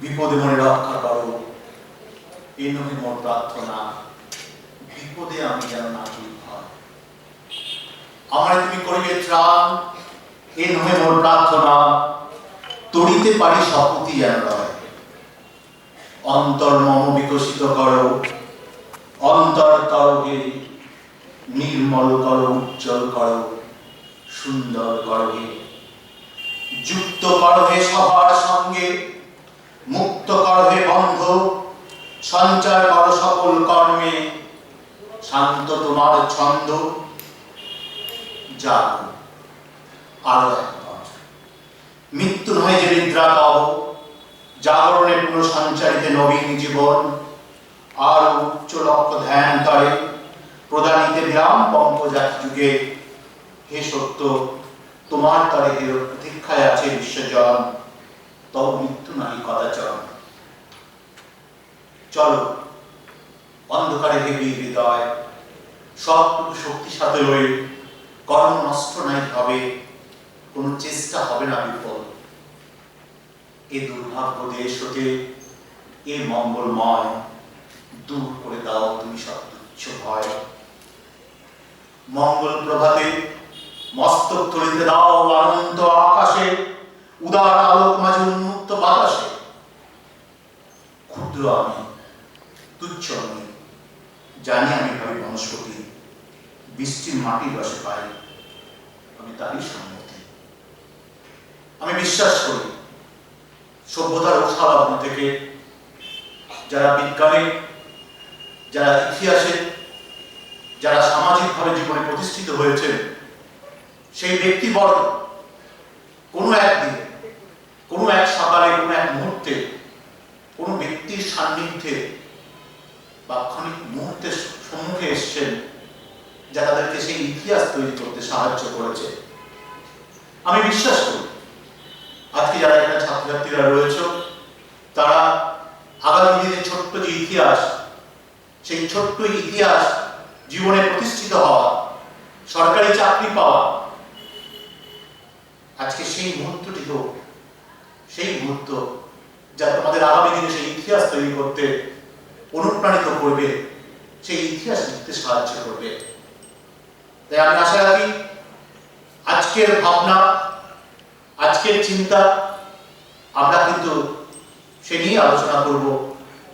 বিপদে মনে রক্ষা করো, এ নহে মোর প্রার্থনা, বিপদে আমি যেন না করি ভয়। আমার তুমি করিবে ত্রাণ, এ নহে মোর প্রার্থনা, তরিতে পারি শপথি যেন রয়। অন্তর মম বিকশিত করো, অন্তর তরকে নির্মল করো, উজ্জ্বল করো, সুন্দর করো হে। যুক্ত করো হে সবার সঙ্গে, মুক্ত করো হে বন্ধ, সঞ্চার করো সকল কর্মে, শান্ত তোমার ছন্দ। যাক আরো একবার, মৃত্যু নয় যে নিদ্রা তব, জাগরণে পুনঃ সঞ্চারিতে নবীন জীবন। আর উচ্চ লক্ষ্য ধ্যান করে প্রদানিতে বিরাম পঙ্কজাতি যুগে। হে সত্য, তোমার তরে হে প্রতীক্ষায় আছে বিশ্বজন, তব মৃত্যু নাই কদাচন। চলো অন্ধকারে হে বীর হৃদয়, সবটুকু শক্তি সাথে রয়ে কর্ম নষ্ট নাই হবে, কোন চেষ্টা হবে না বিফল। এ দুর্ভাগ্য দেশ হতে এ মঙ্গলময় দূর করে দাও তুমি সব তুচ্ছ ভয়। মঙ্গল প্রভাতে মস্তক তুলিতে দাও অনন্ত আকাশে, উদার আলোক মাঝে উন্মুক্ত বাতাসে। ক্ষুদ্র আমি, তুচ্ছ আমি, জানি আমি ভাবি বনস্পতি, বৃষ্টির মাটির রসে পাই আমি তারই সম্মতি। আমি বিশ্বাস করি সভ্যতার উৎসালগ্ন থেকে যারা বিজ্ঞানে, যারা ইতিহাসে, যারা সামাজিকভাবে জীবনে প্রতিষ্ঠিত হয়েছে, সেই ব্যক্তিবর্গ কোনো একদিনে, কোনো এক সকালে, কোনো এক মুহূর্তে, কোনো ব্যক্তির সান্নিধ্যে বা ক্ষণিক মুহূর্তের সম্মুখে এসছেন, যা তাদেরকে সেই ইতিহাস তৈরি করতে সাহায্য করেছে। আমি বিশ্বাস করি আজকে যারা এখানে ছাত্রছাত্রীরা রয়েছে, তারা আগামী দিনে ছোট্ট যে ইতিহাস, সেই ছোট্ট ইতিহাস জীবনে প্রতিষ্ঠিত হওয়া, সরকারি চাকরি পাওয়া, আজকে সেই মুহূর্তটি হোক সেই মুহূর্ত যা তোমাদের আগামী দিনে সেই ইতিহাস তৈরি করতে অনুপ্রাণিত করবে, সেই ইতিহাস লিখতে সাহায্য করবে। তাই আমি আশা রাখি আজকের ভাবনা, আজকের চিন্তা আমরা কিন্তু সে নিয়ে আলোচনা করব,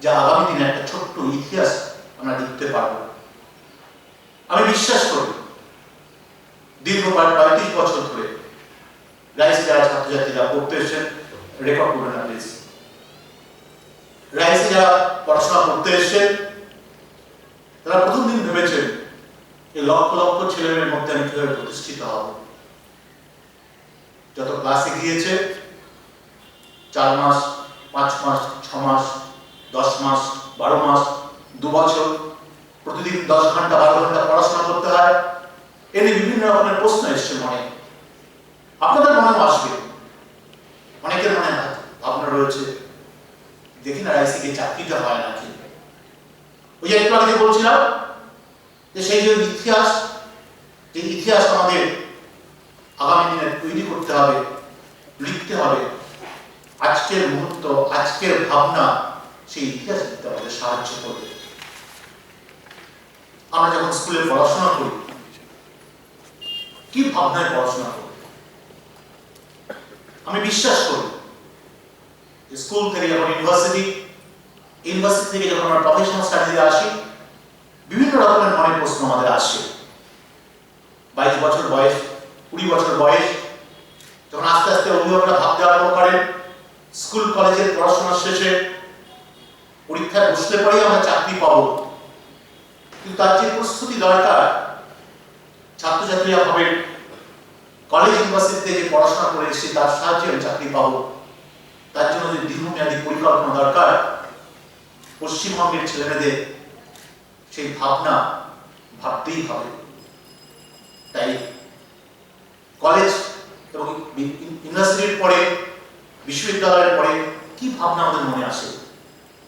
যা আগামী দিনে একটা ছোট্ট ইতিহাস আমরা লিখতে পারব। আমি বিশ্বাস করি দীর্ঘ ৩৫ বছর ধরে রাইসে যারা ছাত্রছাত্রীরা পড়তে এসেছেন, রেকর্ড করবেন না প্লিজ, রাইসে যারা পড়াশোনা করতে এসেছেন, তারা প্রথম দিন ভেবেছেন এই লক্ষ লক্ষ ছেলেমেয়ের মধ্যে আমি কিভাবে প্রতিষ্ঠিত হব। যত ক্লাসে গিয়েছে, 4 মাস, 5 মাস, 6 মাস, 10 মাস, 12 মাস, 2 বছর, প্রতিদিন 10 ঘন্টা 12 ঘন্টা পড়াশোনা করতে হয়, এনে বিভিন্ন রকমের প্রশ্ন এসছে মনে। আপনাদের মনেও আসবে, অনেকের মনে ভাবনা রয়েছে, দেখি না রাইসে গিয়ে চাকরিটা হয় নাকি। ওই যে একটু আগে বলছিলাম যে সেই যে ইতিহাস, যে ইতিহাস আমাদের আগামী দিনে তৈরি করতে হবে, লিখতে হবে, আজকের মুহূর্ত, আজকের ভাবনা সেই ইতিহাস লিখতে আমাদের সাহায্য করবে। আমরা যখন স্কুলে পড়াশোনা করি, কি ভাবনায় পড়াশোনা করি? আমি বিশ্বাস করি স্কুল থেকে যখন ইউনিভার্সিটি থেকে যখন আমরা প্রফেশনাল স্টাডিজে আসি, বিভিন্ন রকমের মনে প্রশ্ন আমাদের আসে। 22 বছর বয়স, 20 বছর বয়স, যখন আস্তে আস্তে অভিভাবকরা ভাবতে আরম্ভ করেন স্কুল কলেজের পড়াশোনা শেষে পরীক্ষায় বসলে পরেই আমরা চাকরি পাবো, কিন্তু তার যে প্রস্তুতি দরকার, ছাত্রছাত্রীরা ভাবেন কলেজ ইউনিভার্সিটিতে যে পড়াশোনা করে এসেছি তার সাহায্যে আমি চাকরি পাবো, তার জন্য যে দীর্ঘমেয়াদী পরিকল্পনা দরকার, পশ্চিমবঙ্গের ছেলেমেয়েদের সেই ভাবনা ভাবতেই হবে। তাই কলেজ এবং ইউনিভার্সিটির পরে, বিশ্ববিদ্যালয়ের পরে কি ভাবনা আমাদের মনে আসে,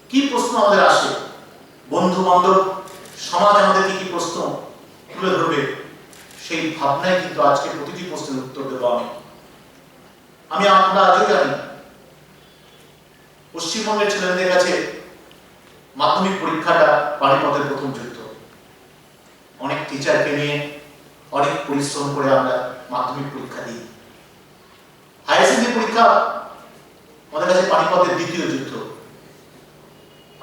কি প্রশ্ন আমাদের আসে, বন্ধু বান্ধব সমাজ আমাদেরকে কি প্রশ্ন তুলে ধরবে, সেই ভাবনায় কিন্তু আজকে প্রতিটি প্রশ্নের উত্তর দেবো আমি। আমরা আজও জানি পশ্চিমবঙ্গের ছেলেদের কাছে মাধ্যমিক পরীক্ষাটা পানিপথের প্রথম যুদ্ধ। অনেক টিচারকে নিয়ে অনেক পরিশ্রম করে আমরা মাধ্যমিক পরীক্ষা দিই। হায়ার সেকেন্ডারি পরীক্ষা আমাদের কাছে পানিপথের দ্বিতীয় যুদ্ধ।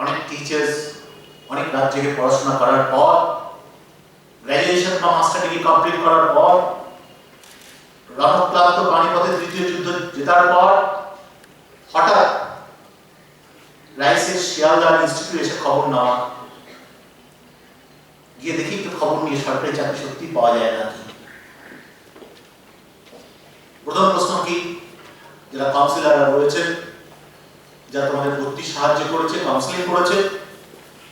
অনেক টিচার্স অনেক রাত জেগে পড়াশোনা করার পর, গ্র্যাজুয়েশন বা মাস্টার ডিগ্রি কমপ্লিট করার পর, রণক্লান্ত পানিপথের তৃতীয় যুদ্ধ জেতার পর হঠাৎ রাইসের শিয়ালদা ইনস্টিটিউটে এসে খবর নেওয়া, গিয়ে দেখি একটু খবর নিয়ে সরকারি চাকরি সত্যি পাওয়া যায় নাকি। প্রথম প্রশ্ন কি, যারা কাউন্সিলররা রয়েছেন, যারা তোমাদের ভর্তি সাহায্য করেছে, কাউন্সিলিং করেছে,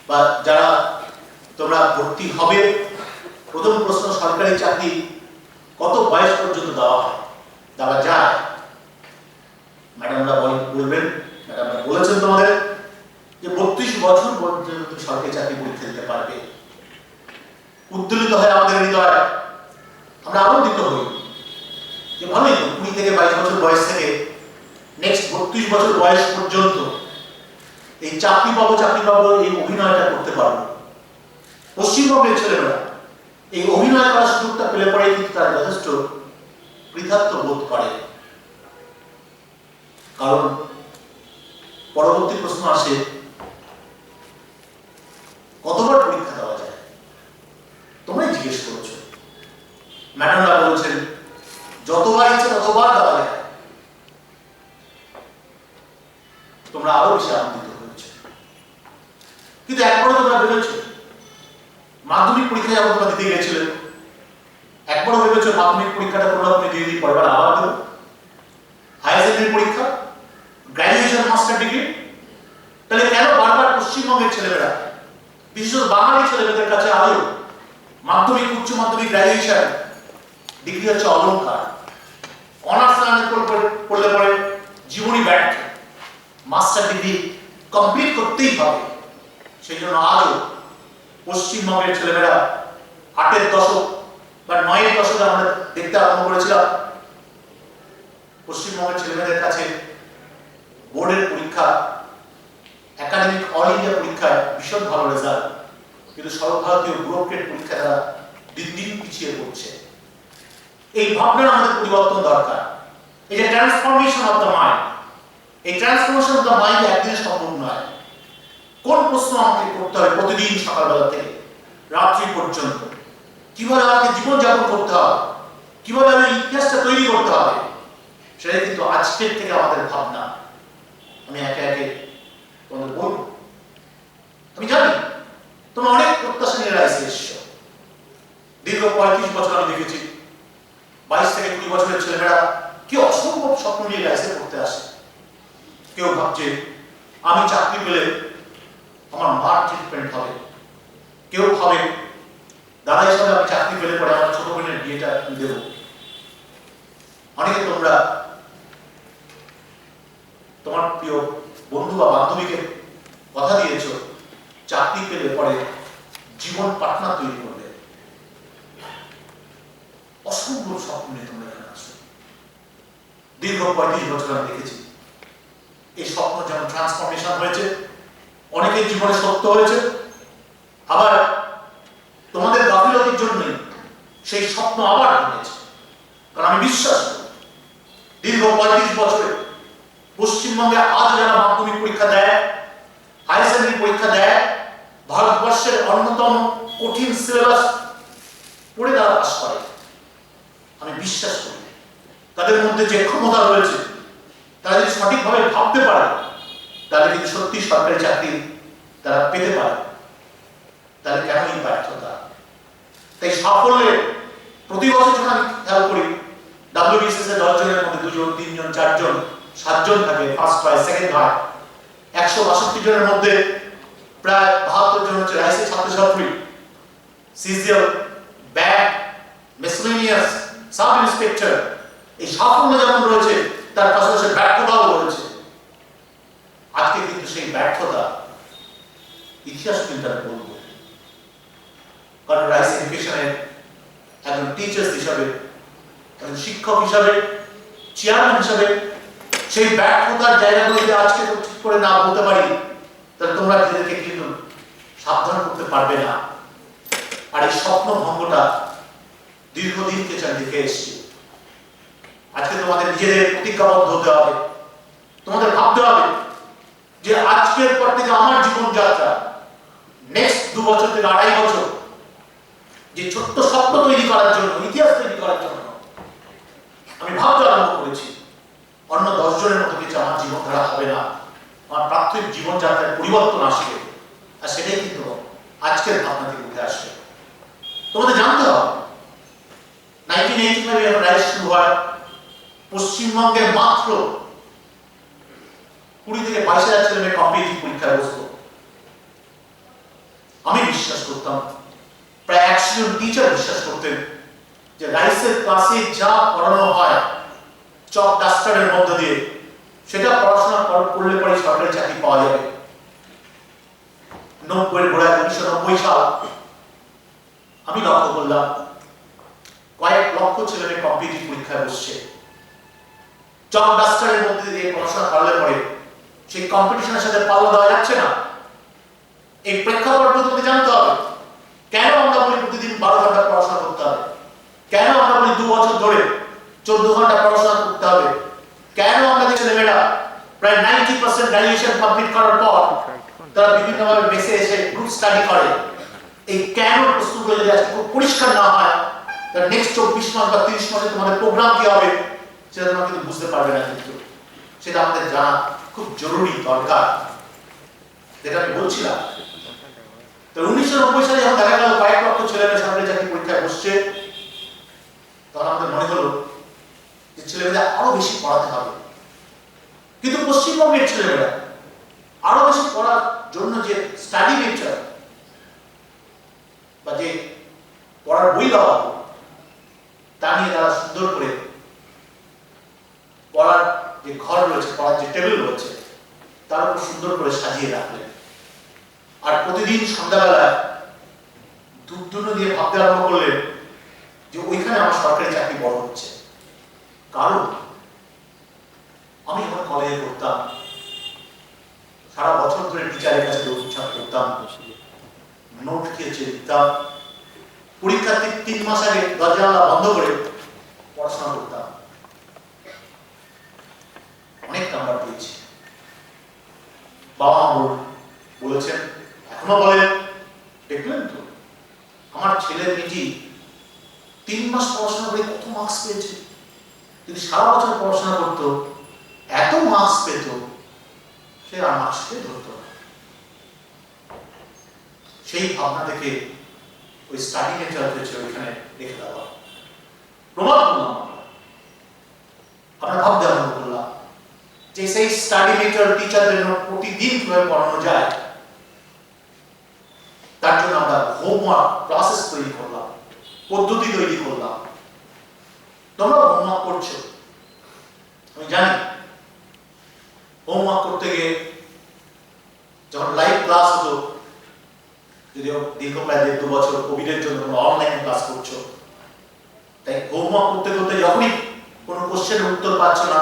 বা যারা তোমরা ভর্তি হবে, প্রথম প্রশ্ন সরকারি চাকরি কত বয়স পর্যন্ত দেওয়া হয়, দেওয়া যায়? ম্যাডামরা বলবেন, ম্যাডামরা বলেছেন তোমাদের যে 32 বছর পর্যন্ত তুমি সরকারি চাকরি পরীক্ষা দিতে পারবে। উদ্দোলিত হয় আমাদের হৃদয়, আমরা আনন্দিত হই যে ভালোই তো, 20 থেকে 22 বছর বয়স থেকে নেক্সট 32 বছর বয়স পর্যন্ত এই চাকরি পাবো এই অভিনয়টা করতে পারবো। পশ্চিমবঙ্গের ছেলেমেয়েরা এই অভিনয় করার সুযোগটা পেলে পরে কিন্তু তারা যথেষ্ট পৃথাত্ব বোধ করে। কারণ পরবর্তী প্রশ্ন আসে, কতবার পরীক্ষা দেওয়া যায়? তোমরাই জিজ্ঞেস করেছো, ম্যাডামরা বলেছেন যতবার ইচ্ছে ততবার দেওয়া যায়। তোমরা আরো বেশি আনন্দিত হয়েছে, কিন্তু একবারও তোমরা ভেবেছো মাধ্যমিক পরীক্ষা যখন তোমরা দিতে গেছিলে, একবারও ভেবেছো মাধ্যমিক পরীক্ষাটা তোমরা দিয়ে দিই পরের আবার দেবো? হায়ার সেকেন্ডারি পরীক্ষা, গ্র্যাজুয়েশন, মাস্টার ডিগ্রি, তাহলে কেন বারবার পশ্চিমবঙ্গের ছেলেমেয়েরা, বিশেষত বাঙালি ছেলেমেয়েদের কাছে আজও মাধ্যমিক, উচ্চ মাধ্যমিক, গ্র্যাজুয়েশন ডিগ্রি হচ্ছে অলংকার। অনার্স পড়লে পরে জীবনী ব্যর্থ, মাস্টার ডিগ্রি কমপ্লিট করতেই হবে। সেই জন্য আজও পশ্চিমবঙ্গের ছেলেমেয়েরা 8-এর দশক বা 9-এর দশকে আমরা দেখতে আরম্ভ করেছিলাম, পশ্চিমবঙ্গের ছেলেমেয়েদের কাছে বোর্ডের পরীক্ষা, একাডেমিক অল ইন্ডিয়া পরীক্ষায় ভীষণ ভালো রেজাল্ট, কিন্তু সর্বভারতীয় ব্যুরোক্রেট পরীক্ষা তারা দিন দিন পিছিয়ে পড়ছে। এই ভাবনার আমাদের পরিবর্তন দরকার। এই যে ট্রান্সফরমেশন অফ দ্য মাইন্ড, এই ট্রান্সফরমেশন অফ দ্য মাইন্ড একদিনে সম্ভব নয়। কোন প্রশ্ন আমাকে করতে হবে প্রতিদিন সকালবেলা থেকে রাত্রি পর্যন্ত, কিভাবে আমাকে জীবনযাপন করতে হবে, কিভাবে আমি ইতিহাসটা তৈরি করতে হবে, সেটাই কিন্তু আজকের থেকে আমাদের ভাবনা। আমি একে একে তোমাদের বলবো। আমি জানি তোমরা অনেক প্রত্যাশা নিয়ে রাইসে এসছো। দীর্ঘ 35 বছর আমি দেখেছি 22 থেকে 20 বছরের ছেলেমেয়েরা কি অসম্ভব স্বপ্ন নিয়ে রাইসে পড়তে আসে। কেউ ভাবছে আমি চাকরি পেলে আমার মার ট্রিটমেন্ট হবে, কেউ ভাবে দাদা হিসাবে আমি চাকরি পেলে পরে আমার ছোট বোনের বিয়েটা দেব। অনেকে তোমরা তোমার প্রিয় বন্ধু বা বান্ধবীকে কথা দিয়েছ চাকরি পেলে পরে জীবন পার্টনার তৈরি করবে। অসম্ভব স্বপ্ন নিয়ে তোমরা এখানে আসো। দীর্ঘ 35 বছর আমি দেখেছি এই স্বপ্ন যেমন ট্রান্সফরমেশন হয়েছে, অনেকের জীবনে সত্য হয়েছে, আবার তোমাদের গাফিলতির জন্যই সেই স্বপ্ন আবার ভেঙেছে। কারণ আমি বিশ্বাস করি দীর্ঘ 35 বছরে পশ্চিমবঙ্গে আজ যারা মাধ্যমিক পরীক্ষা দেয়, হায়ার সেকেন্ডারি পরীক্ষা দেয়, ভারতবর্ষের অন্যতম কঠিন সিলেবাস পড়ে তারা পাস করে, আমি বিশ্বাস করি তাদের মধ্যে যে ক্ষমতা রয়েছে, তারা যদি সঠিকভাবে ভাবতে পারে তাহলে কিন্তু সত্যি সরকারি চাকরি তারা পেতে পারে। তাহলে কেন এই ব্যর্থতা? তাই সাফল্যে প্রতি বছর যখন আমি খেয়াল করি WBCS এর 10 জনের মধ্যে 2 জন, 3 জন, 4 জন, 7 জন থাকে, ফার্স্ট হয়, সেকেন্ড হয়। 162 জনের মধ্যে প্রায় 72 জন হচ্ছে রাইসের ছাত্রছাত্রী, CGL, bag, miscellaneous, sub inspector. এই সাফল্য যেমন রয়েছে তার পাশাপাশি ব্যর্থতাও রয়েছে। আজকে কিন্তু সেই ব্যর্থতা ইতিহাস কিন্তু আমি বলবো, কারণ রাইস এডুকেশনের একজন টিচার্স হিসাবে, একজন শিক্ষক হিসাবে, চেয়ারম্যান হিসাবে সেই ব্যর্থতার জায়গাগুলিতে আজকে তো ঠিক করে না বলতে পারি, তাহলে তোমরা নিজেদেরকে কিন্তু সাবধান করতে পারবে না। আর এই স্বপ্ন ভঙ্গটা দীর্ঘদিনকে চাই দেখে এসছি। আজকে তোমাদের নিজেদের প্রতিজ্ঞাবদ্ধ হতে হবে, তোমাদের ভাবতে হবে যে আজকের পর থেকে আমার জীবনযাত্রা নেক্সট 2 বছর থেকে 2.5 বছর যে ছোট্ট স্বপ্ন তৈরি করার জন্য, ইতিহাস তৈরি করার জন্য আমি ভাবতে আরম্ভ করেছি, অন্য 10 জনের মতো কিছু আমার জীবনধারা হবে না, আমার প্রাথমিক জীবনযাত্রায় পরিবর্তন আসবে। আর সেটাই কিন্তু আজকের ভাবনা থেকে উঠে আসবে। তোমাদের জানতে হবে 1985 যখন রাইজ শুরু হয়, পশ্চিমবঙ্গে মাত্র 20 থেকে 22,000 ছেলে মেয়ে কম্পিটিটিভ পরীক্ষায় বসতো। আমি বিশ্বাস করতাম, প্রায় 100 জন টিচার বিশ্বাস করতেন যে রাইসের ক্লাসে যা পড়ানো হয় চক ডাস্টারের মধ্য দিয়ে, সেটা পড়াশোনা করলে পরে সরকারি চাকরি পাওয়া যাবে। 90-এর গোড়ায় 1990 সাল আমি লক্ষ্য করলাম কয়েক লক্ষ ছেলে মেয়ে কম্পিটিটিভ পরীক্ষায় বসছে। চক ডাস্টারের মধ্যে দিয়ে পড়াশোনা করলে পরে সেই কম্পিটিশনের সাথে পাল্লা দেওয়া যাচ্ছে না। এই প্রেক্ষাপটটা তোমাকে জানতে হবে। কেন আমরা বলি প্রতিদিন 12 ঘন্টা পড়াশোনা করতে হবে? কেন আমরা বলি 2 বছর ধরে 14 ঘন্টা পড়াশোনা করতে হবে? কেন আমরা যে ছেলেমেয়েরা প্রায় 90% গ্র্যাজুয়েশন কমপ্লিট করার পর তারা বিভিন্নভাবে বেসে এসে গ্রুপ স্টাডি করে? এই কেন প্রশ্নগুলো যদি আজকে খুব পরিষ্কার না হয়, তাহলে নেক্সট 24 মাস বা 30 মাসে তোমাদের প্রোগ্রাম কি হবে সেটা তোমরা কিন্তু বুঝতে পারবে না। কিন্তু সেটা আমাদের জানা খুব জরুরি, দরকার। যেটা আমি বলছিলাম, তো 1990 সালে যখন দেখা গেল কয়েক লক্ষ ছেলেমেয়ে সরকারি চাকরি পরীক্ষায় বসছে, তখন আমাদের মনে হলো যে ছেলেমেয়েদের আরো বেশি পড়াতে হবে। কিন্তু পশ্চিমবঙ্গের ছেলেমেয়েরা আরো বেশি পড়ার জন্য যে স্টাডি মেটেরিয়াল বা যে পড়ার বই দেওয়া, তা নিয়ে তারা সুন্দর করে পড়ার যে ঘর রয়েছে, পড়ার যে টেবিল রয়েছে, তার উপর সুন্দর করে সাজিয়ে রাখলেন। আর প্রতিদিন সন্ধ্যাবেলায় দুধ দিয়ে ভাবতে আরম্ভ করলেন যে ওইখানে আমার সরকারি চাকরি বড় হচ্ছে। কারণ আমি যখন কলেজে পড়তাম, সারা বছর ধরে টিচারের কাছে দৌড়ঝাঁপ করতাম, নোট খেয়েছে দিতাম, পরীক্ষার 3 মাস আগে দরজা বন্ধ করে পড়াশোনা করতাম, অনেক নাম্বার পেয়েছি। বাবা মা বলেছেন, এখনো বলেন, দেখলেন তো আমার ছেলে মেয়েটি 3 মাস পড়াশোনা করে কত মার্কস পেয়েছে। যদি সারা বছর পড়াশোনা করতো, এত মার্কস পেত, সে আর মার্কস পেয়ে ধরত না। সেই ভাবনা থেকে ওই স্টাডি মেটেরিয়াল হয়েছে ওইখানে রেখে দেওয়া। প্রমাণ করলাম, আমরা ভাবতে আরম্ভ করলাম যে সেই স্টাডি মেটেরিয়াল টিচারদের প্রতিদিন কিভাবে পড়ানো যায়, তার জন্য আমরা হোমওয়ার্ক প্রসেস তৈরি করলাম, পদ্ধতি তৈরি করলাম। তোমরা হোমওয়ার্ক করছো, আমি জানি। হোমওয়ার্ক করতে গিয়ে যখন লাইভ ক্লাস হতো, যদিও দীর্ঘ প্রায় 1.5-2 বছর কোভিডের জন্য তোমরা অনলাইন ক্লাস করছো, তাই হোমওয়ার্ক করতে করতে যখনই কোনো কোশ্চেনের উত্তর পাচ্ছ না,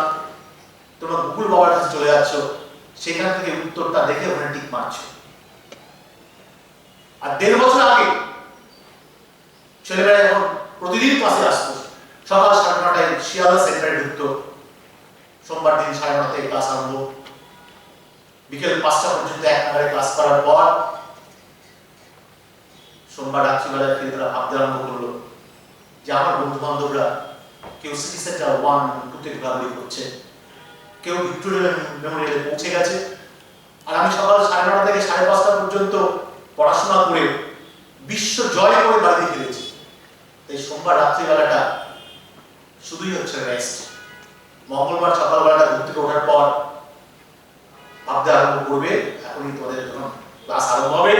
তোমরা গুগল বাবার কাছে চলে যাচ্ছ, সেখান থেকে উত্তরটা দেখে ওখানে টিক মারছো। আর 1.5 বছর আগে ছেলেমেয়েরা যখন প্রতিদিন ক্লাসে আসতো, সকাল 9:30টায় শিয়ালদা সেন্টারে ঢুকতো, সোমবার দিন 9:30টায় ক্লাস আরম্ভ, বিকেল 5টা পর্যন্ত এক নাগারে ক্লাস করার পর সোমবার রাত্রিবেলায় ফিরে তারা ভাবতে আরম্ভ করলো যে আমার বন্ধু বান্ধবরা কেউ সিটি সেন্টার 1-2 তে ঘোরাঘুরি করছে, কেউ ভিক্টোরিয়া মেমোরিয়ালে পৌঁছে গেছে, আর আমি সকাল 9:30 থেকে 5:30 পর্যন্ত পড়াশোনা করে বিশ্ব জয় করে বাড়ি ফিরেছি। তাই সোমবার রাত্রিবেলাটা শুধুই হচ্ছে রেস্ট। মঙ্গলবার সকালবেলাটা ঘুম থেকে ওঠার পর ভাবতে আরম্ভ করবে, এখনই তোমাদের যখন ক্লাস আরম্ভ হবে,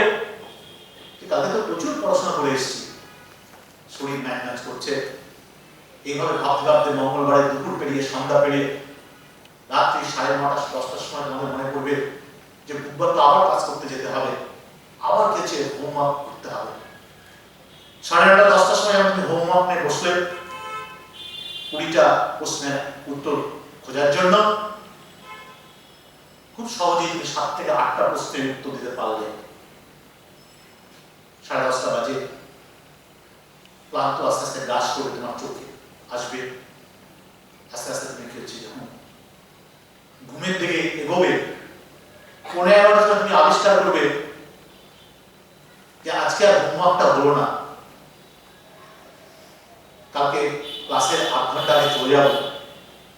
কালকে তো প্রচুর পড়াশোনা করে এসেছি, শরীর ম্যাচ করছে। এইভাবে ভাবতে ভাবতে মঙ্গলবারে দুপুর পেরিয়ে সন্ধ্যা পেরিয়ে রাত্রি 9:30-10টার সময় তোমাদের মনে পড়বে যে বুধবার তো আবার ক্লাস করতে যেতে হবে, আবার গেছে হোমওয়ার্ক করতে হবে। 9:30-10টার সময় আপনি হোমওয়ার্ক নিয়ে বসলেন 20টা প্রশ্নের উত্তর খোঁজার জন্য। খুব সহজেই তুমি 7 থেকে 8টা প্রশ্নের উত্তর দিতে পারলে। 10:30 বাজে ক্লান্ত আস্তে আস্তে গ্রাস করে তোমার চোখে আসবে, আস্তে আস্তে তুমি কি হচ্ছে যখন ঘুমের দিকে এগোবে, 11:30 তুমি আবিষ্কার করবে যে আজকে আর হোমওয়ার্কটা হলো না, কালকে ক্লাসের 8 ঘন্টা আগে চলে যাবো।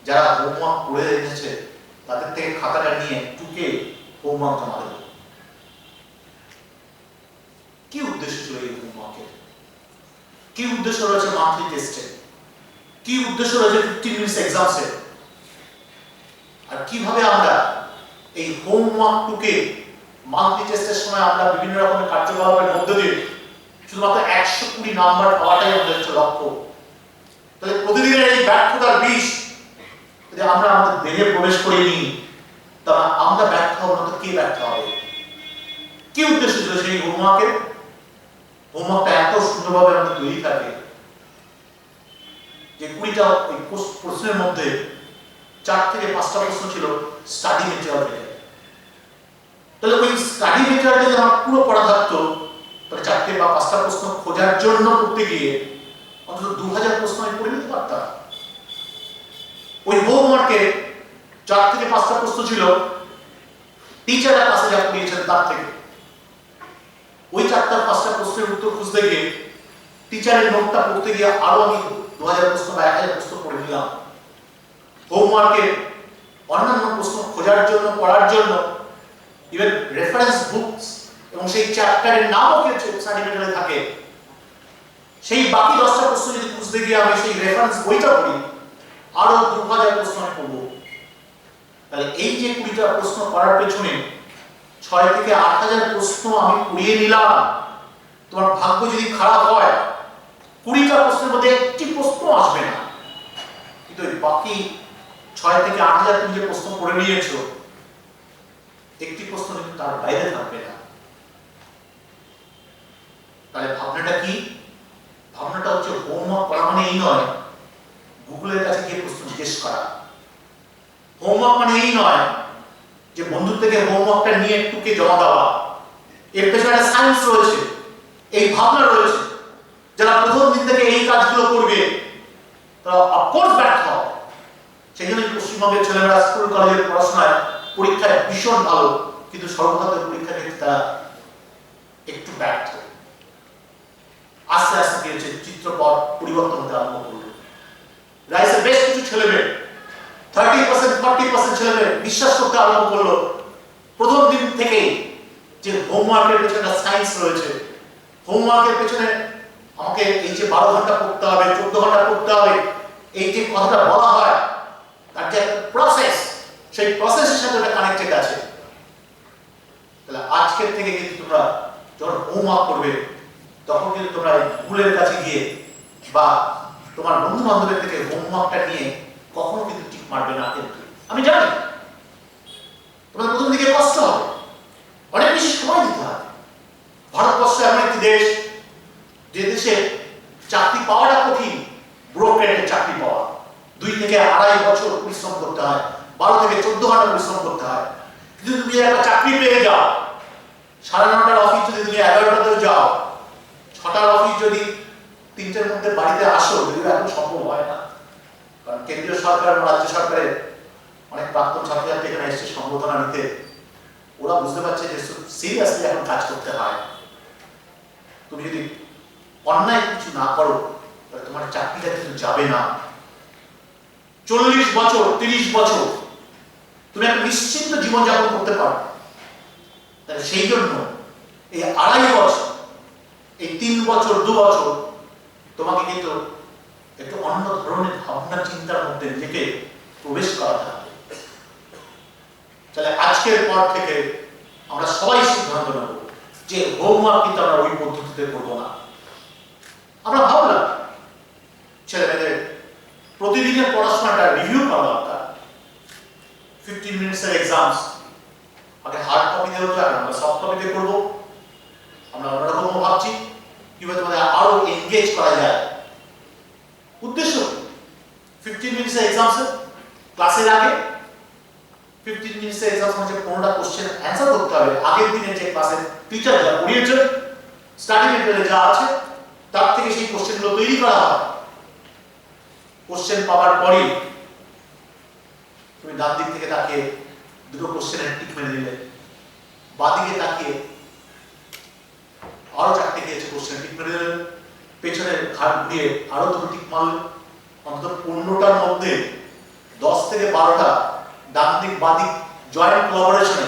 যারা হোমওয়ার্ক করে রেখেছে তাদের থেকে খাতাটা নিয়ে টুকে হোমওয়ার্ক জমা দেবো। কি উদ্দেশ্য ছিল এই হোমওয়ার্কের? কি উদ্দেশ্য রয়েছে মান্থলি টেস্টে? কি উদ্দেশ্য রয়েছে 15 মিনিটস এক্সামসে? আর কিভাবে আমরা এই হোমওয়ার্ক টুকে মান্থলি টেস্টের সময় আমরা বিভিন্ন রকমের কার্যকলাপের মধ্যে দিয়ে শুধুমাত্র 120 নাম্বার পাওয়াটাই আমাদের লক্ষ্য। তাহলে প্রতিদিনের এই ব্যর্থতার বিষ যদি আমরা আমাদের দেহে প্রবেশ করে নিই, তাহলে আমরা ব্যর্থ হব না তো কে ব্যর্থ হবে? কি উদ্দেশ্য ছিল সেই হোমওয়ার্কের? হোমওয়ার্কটা এত সুন্দরভাবে আমাদের তৈরি থাকে যে 20টা প্রশ্নের মধ্যে 4 থেকে 5টা প্রশ্ন ছিল স্টাডি মেটেরিয়াল থেকে। তাহলে ওই স্টাডি মেটেরিয়ালটা যদি আমার পুরো পড়া থাকতো, তাহলে 4 বা 5টা প্রশ্ন খোঁজার জন্য করতে গিয়ে অন্তত 2000 প্রশ্ন আমি পড়ে নিতে পারতাম। ওই হোমওয়ার্কে 4 থেকে 5টা প্রশ্ন ছিল টিচাররা ক্লাসে যা পড়িয়েছেন তার থেকে। ওই 4-5টা প্রশ্নের উত্তর খুঁজতে গিয়ে টিচারের নোটটা পড়তে গিয়ে আরো আমি 2000 প্রশ্ন বা 1000 প্রশ্ন পড়ে নিলাম। হোমওয়ার্কে অন্যান্য প্রশ্ন খোঁজার জন্য, পড়ার জন্য ইভেন রেফারেন্স বুকস এবং সেই চ্যাপ্টারের নামও কিছু সার্টিফিকেটে থাকে। সেই বাকি 10টা প্রশ্ন যদি খুঁজতে গিয়ে আমি সেই রেফারেন্স বইটা পড়ি, আরো 2000 প্রশ্ন আমি পড়বো। তাহলে এই যে 20টা প্রশ্ন পড়ার পেছনে 6 থেকে 8000 প্রশ্ন আমি পড়িয়ে নিলাম। তোমার ভাগ্য যদি খারাপ হয় 20টা প্রশ্নের মধ্যে একটি প্রশ্ন আসবে না, কিন্তু বাকি 6 থেকে 8000 তুমি যে প্রশ্ন পড়ে নিয়েছো, একটি প্রশ্ন কিন্তু তার বাইরে থাকবে না। তাহলে ভাবনাটা কি? ভাবনাটা হচ্ছে হোমওয়ার্ক করা মানে এই নয় গুগলের কাছে গিয়ে প্রশ্ন জিজ্ঞেস করা। হোমওয়ার্ক মানে এই নয় যে বন্ধু থেকে হোমওয়ার্কটা নিয়ে টুকে জমা দেওয়া। এর পেছনে একটা সায়েন্স রয়েছে, এই ভাবনা রয়েছে। যারা প্রথম দিন থেকে এই কাজগুলো করবে তারা অফকোর্স ব্যর্থ হবে। সেই জন্য পশ্চিমবঙ্গের ছেলেমেয়েরা স্কুল কলেজের পড়াশোনায় পরীক্ষায় ভীষণ ভালো, কিন্তু সর্বভারতীয় পরীক্ষা ক্ষেত্রে তারা একটু ব্যর্থ। আস্তে আস্তে কি হচ্ছে, চিত্রপট পরিবর্তন হতে আরম্ভ করলো। রাইসের বেশ কিছু ছেলেমেয়ে 30% 40% ছেলেমেয়ে বিশ্বাস করতে আরম্ভ করলো প্রথম দিন থেকেই যে হোমওয়ার্কের পেছনে সায়েন্স রয়েছে। হোমওয়ার্কের পেছনে আমাকে এই যে 12 ঘন্টা পড়তে হবে, 14 ঘন্টা পড়তে হবে, এই যে কথাটা বলা হয় তার যে প্রসেস, সেই প্রসেসের সাথে এটা কানেক্টেড আছে। তাহলে আজকের থেকে কিন্তু তোমরা যখন হোমওয়ার্ক করবে তখন কিন্তু তোমরা গুগলের কাছে গিয়ে বা তোমার বন্ধু বান্ধবের থেকে হোমওয়ার্কটা নিয়ে কখনো কিন্তু টিক মারবে না। কিন্তু আমি জানি তোমাদের প্রথম দিকে কষ্ট হবে, অনেক বেশি সময় দিতে হবে। ভারতবর্ষ এমন একটি দেশ যে দেশে চাকরি পাওয়াটা কঠিন। ব্রোকারের চাকরি পাওয়া 2 থেকে 2.5 বছর পরিশ্রম করতে হয়, 12 থেকে 14 ঘন্টা পরিশ্রম করতে হয়। কিন্তু তুমি একটা চাকরি পেয়ে যাও, 9:30টার অফিস যদি তুমি 11টাতেও যাও, 6টার অফিস যদি 3টের মধ্যে বাড়িতে আসো, যদিও এখন সম্ভব হয় না, কারণ কেন্দ্রীয় সরকার এবং রাজ্য সরকারের অনেক প্রাক্তন ছাত্রছাত্রী এখানে এসছে সম্বোধনা নিতে। ওরা বুঝতে পারছে যে সিরিয়াসলি এখন কাজ করতে হয়। তুমি যদি অন্যায় কিছু না করো তাহলে তোমার চাকরিটা কিন্তু যাবে না। 40 বছর 30 বছর তুমি একটা নিশ্চিন্ত জীবনযাপন করতে পারো। তাহলে সেই জন্য এই 2.5 বছর, এই 3 বছর 2 বছর তোমাকে কিন্তু একটু অন্য ধরনের ভাবনা চিন্তার মধ্যে নিজেকে প্রবেশ করাতে হবে। তাহলে আজকের পর থেকে আমরা সবাই সিদ্ধান্ত নেব যে হোমওয়ার্ক কিন্তু আমরা ওই পদ্ধতিতে করবো না। আমরা ভাবলাম ছেলেমেয়েদের প্রতিদিনের পড়াশোনাটা রিভিউ করা দরকার। 15 মিনিটসের এক্সামস আগে হার্ড কপিতে হতো, এখন আমরা সফট কপিতে করবো। আমরা অন্যরকম ভাবছি কিভাবে তোমাদের আরো এনগেজ করা যায়। উদ্দেশ্য 15 মিনিটসের এক্সামস ক্লাসের আগে 15 মিনিটসের এক্সাম হচ্ছে 15টা কোশ্চেন অ্যান্সার করতে হবে। আগের দিনে যে ক্লাসে টিচার যা পড়িয়েছে, স্টাডি মেটেরিয়ালে যা আছে তার থেকে সেই কোশ্চেনগুলো তৈরি করা হয়। কোশ্চেন পাওয়ার পরেই তুমি ডান দিক থেকে তাকিয়ে দুটো কোশ্চেনের টিক মেরে দিলে, বাদিকে তাকিয়ে আরো 4টে দিয়েছে কোশ্চেন টিক মেরে দিলে, পেছনের ঘাট ঘুরিয়ে আরো 2টো টিক মারলে, অন্তত 15টার মধ্যে 10 থেকে 12টা ডান দিক বাদিক জয়েন্ট কোলাবোরেশনে